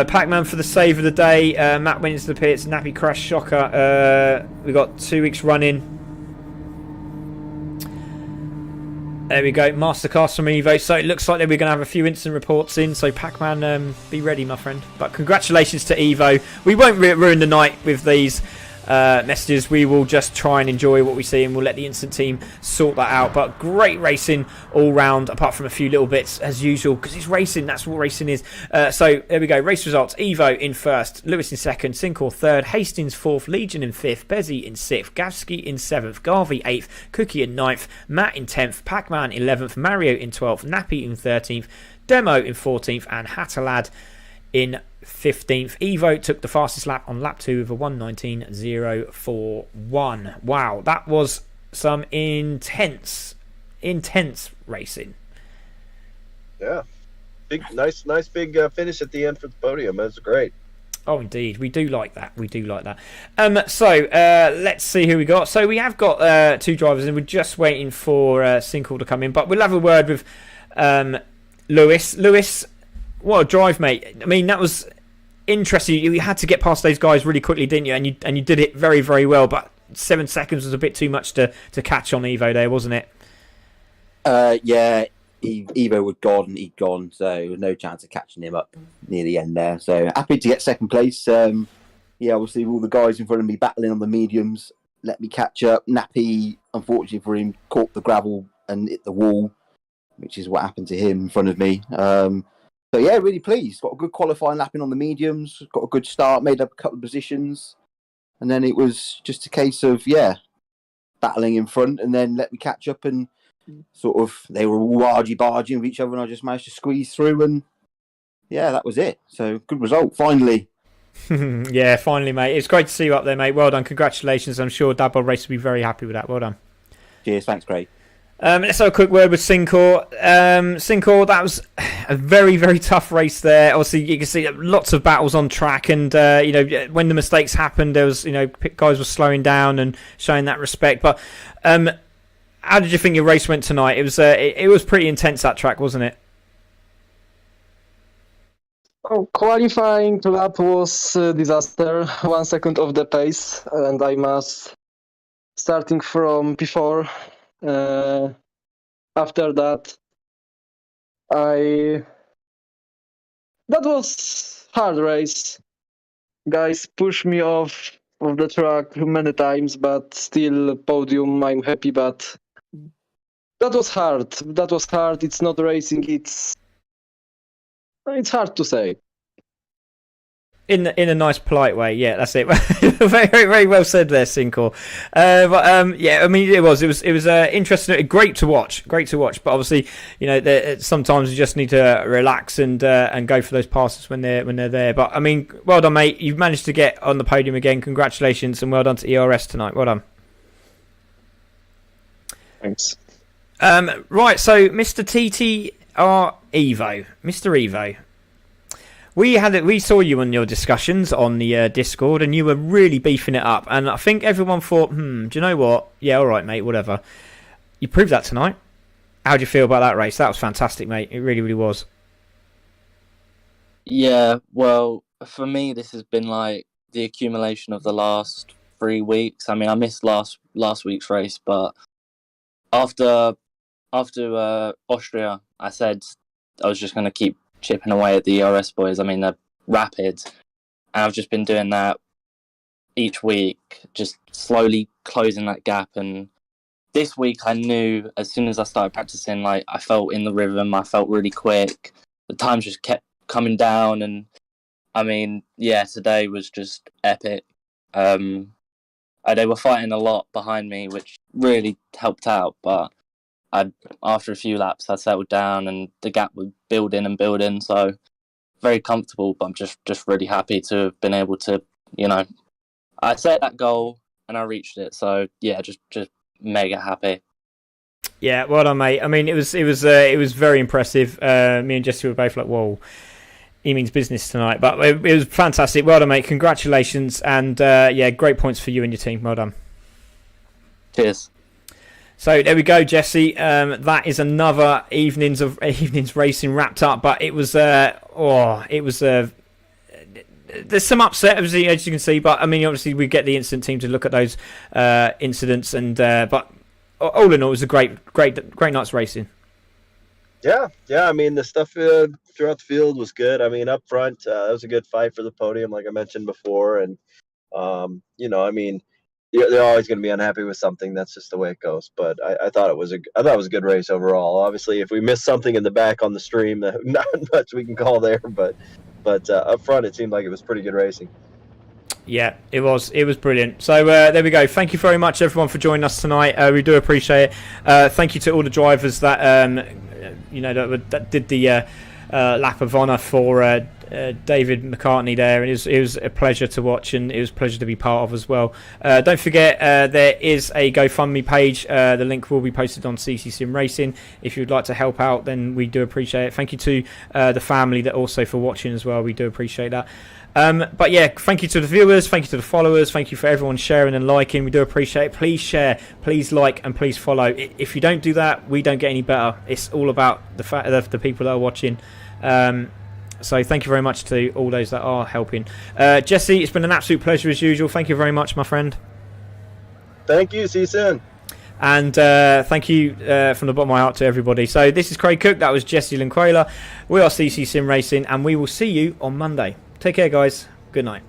Pac-Man for the save of the day. Matt went into the pits. Nappy crash shocker. We got 2 weeks running. There we go. Masterclass from Evo. So it looks like that we're going to have a few instant reports in. So Pac-Man, be ready, my friend. But congratulations to Evo. We won't ruin the night with these messages. We will just try and enjoy what we see, and we'll let the instant team sort that out. But great racing all round, apart from a few little bits as usual, because it's racing. That's what racing is. So there we go. Race results: Evo in first, Lewis in second, Sincourt third, Hastings fourth, Legion in fifth, Bezzy in sixth, Gavsky in seventh, Garvey eighth, Cookie in ninth, Matt in 10th, Pac-Man 11th, Mario in 12th, Nappy in 13th, Demo in 14th, and Hatalad in 15th. Evo took the fastest lap on lap 2 with a 1:19.041. Wow, that was some intense racing. Yeah, nice big finish at the end for the podium. That was great. Oh, indeed, we do like that. So let's see who we got. So we have got 2 drivers, and we're just waiting for Sincourt to come in. But we'll have a word with Lewis. Lewis, what a drive, mate. I mean, that was interesting. You had to get past those guys really quickly, didn't you? And you did it very, very well. But 7 seconds was a bit too much to catch on Evo there, wasn't it? Yeah, Evo was gone, he'd gone, so no chance of catching him up near the end there. So happy to get second place. Yeah, obviously all the guys in front of me battling on the mediums let me catch up. Nappy, unfortunately for him, caught the gravel and hit the wall, which is what happened to him in front of me. So yeah, really pleased. Got a good qualifying lapping on the mediums, got a good start, made up a couple of positions, and then it was just a case of, battling in front and then let me catch up, and sort of they were all argy-barging with each other, and I just managed to squeeze through, and yeah, that was it. So good result, finally. Yeah, finally, mate. It's great to see you up there, mate. Well done. Congratulations. I'm sure Dabble Race will be very happy with that. Well done. Cheers. Thanks, Craig. Let's have a quick word with Syncor. Syncor, that was a very, very tough race there. Obviously, you can see lots of battles on track, and when the mistakes happened, there was guys were slowing down and showing that respect. But how did you think your race went tonight? It was pretty intense, that track, wasn't it? Oh, qualifying lap was a disaster. 1 second off the pace, and I must starting from P4. After that, that was hard race. Guys pushed me off of the track many times, but still podium. I'm happy, but that was hard. That was hard. It's not racing. It's hard to say. In a nice, polite way, yeah, that's it. Very, very well said there, Syncor. Yeah, I mean, it was interesting, great to watch. But obviously, sometimes you just need to relax and go for those passes when they're there. But I mean, well done, mate. You've managed to get on the podium again. Congratulations, and well done to ERS tonight. Well done. Thanks. Right, so Mr. TTR Evo, Mr. Evo. We saw you on your discussions on the Discord, and you were really beefing it up. And I think everyone thought, do you know what? Yeah, all right, mate, whatever. You proved that tonight. How do you feel about that race? That was fantastic, mate. It really, really was. Yeah, well, for me, this has been like the accumulation of the last 3 weeks. I mean, I missed last week's race, but after Austria, I said I was just going to keep chipping away at the ERS boys. I mean, they're rapid, and I've just been doing that each week, just slowly closing that gap. And this week, I knew as soon as I started practicing, like, I felt in the rhythm. I felt really quick. The times just kept coming down, and I mean, yeah, today was just epic. They were fighting a lot behind me, which really helped out, but after a few laps, I settled down, and the gap was building, so very comfortable. But I'm just really happy to have been able to, I set that goal and I reached it. So yeah, just mega happy. Yeah, well done, mate. I mean, it was very impressive. Me and Jesse were both like, whoa, he means business tonight. But it was fantastic. Well done, mate. Congratulations, and great points for you and your team. Well done. Cheers. So there we go, Jesse. That is another evenings racing wrapped up. But it was there's some upset, as you can see. But I mean, obviously, we get the incident team to look at those incidents, and but all in all, it was a great night's racing. Yeah. I mean, the stuff throughout the field was good. I mean, up front, that was a good fight for the podium, like I mentioned before, and I mean, they're always going to be unhappy with something. That's just the way it goes. But I thought it was a good race overall. Obviously, if we missed something in the back on the stream, not much we can call there. But up front, it seemed like it was pretty good racing. Yeah, it was brilliant. So there we go. Thank you very much, everyone, for joining us tonight. We do appreciate it. Thank you to all the drivers that that did the lap of honour for David McCartney there, and it was a pleasure to watch, and it was a pleasure to be part of as well. Don't forget, there is a GoFundMe page. The link will be posted on CC Sim Racing. If you'd like to help out, then we do appreciate it. Thank you to the family that also for watching as well. We do appreciate that. But yeah, thank you to the viewers, thank you to the followers, thank you for everyone sharing and liking. We do appreciate it. Please share, please like, and please follow. If you don't do that, we don't get any better. It's all about the fact of the people that are watching. So thank you very much to all those that are helping. Jesse, it's been an absolute pleasure as usual. Thank you very much, my friend. Thank you. See you soon. And thank you from the bottom of my heart to everybody. So this is Craig Cook. That was Jesse Linquela. We are CC Sim Racing, and we will see you on Monday. Take care, guys. Good night.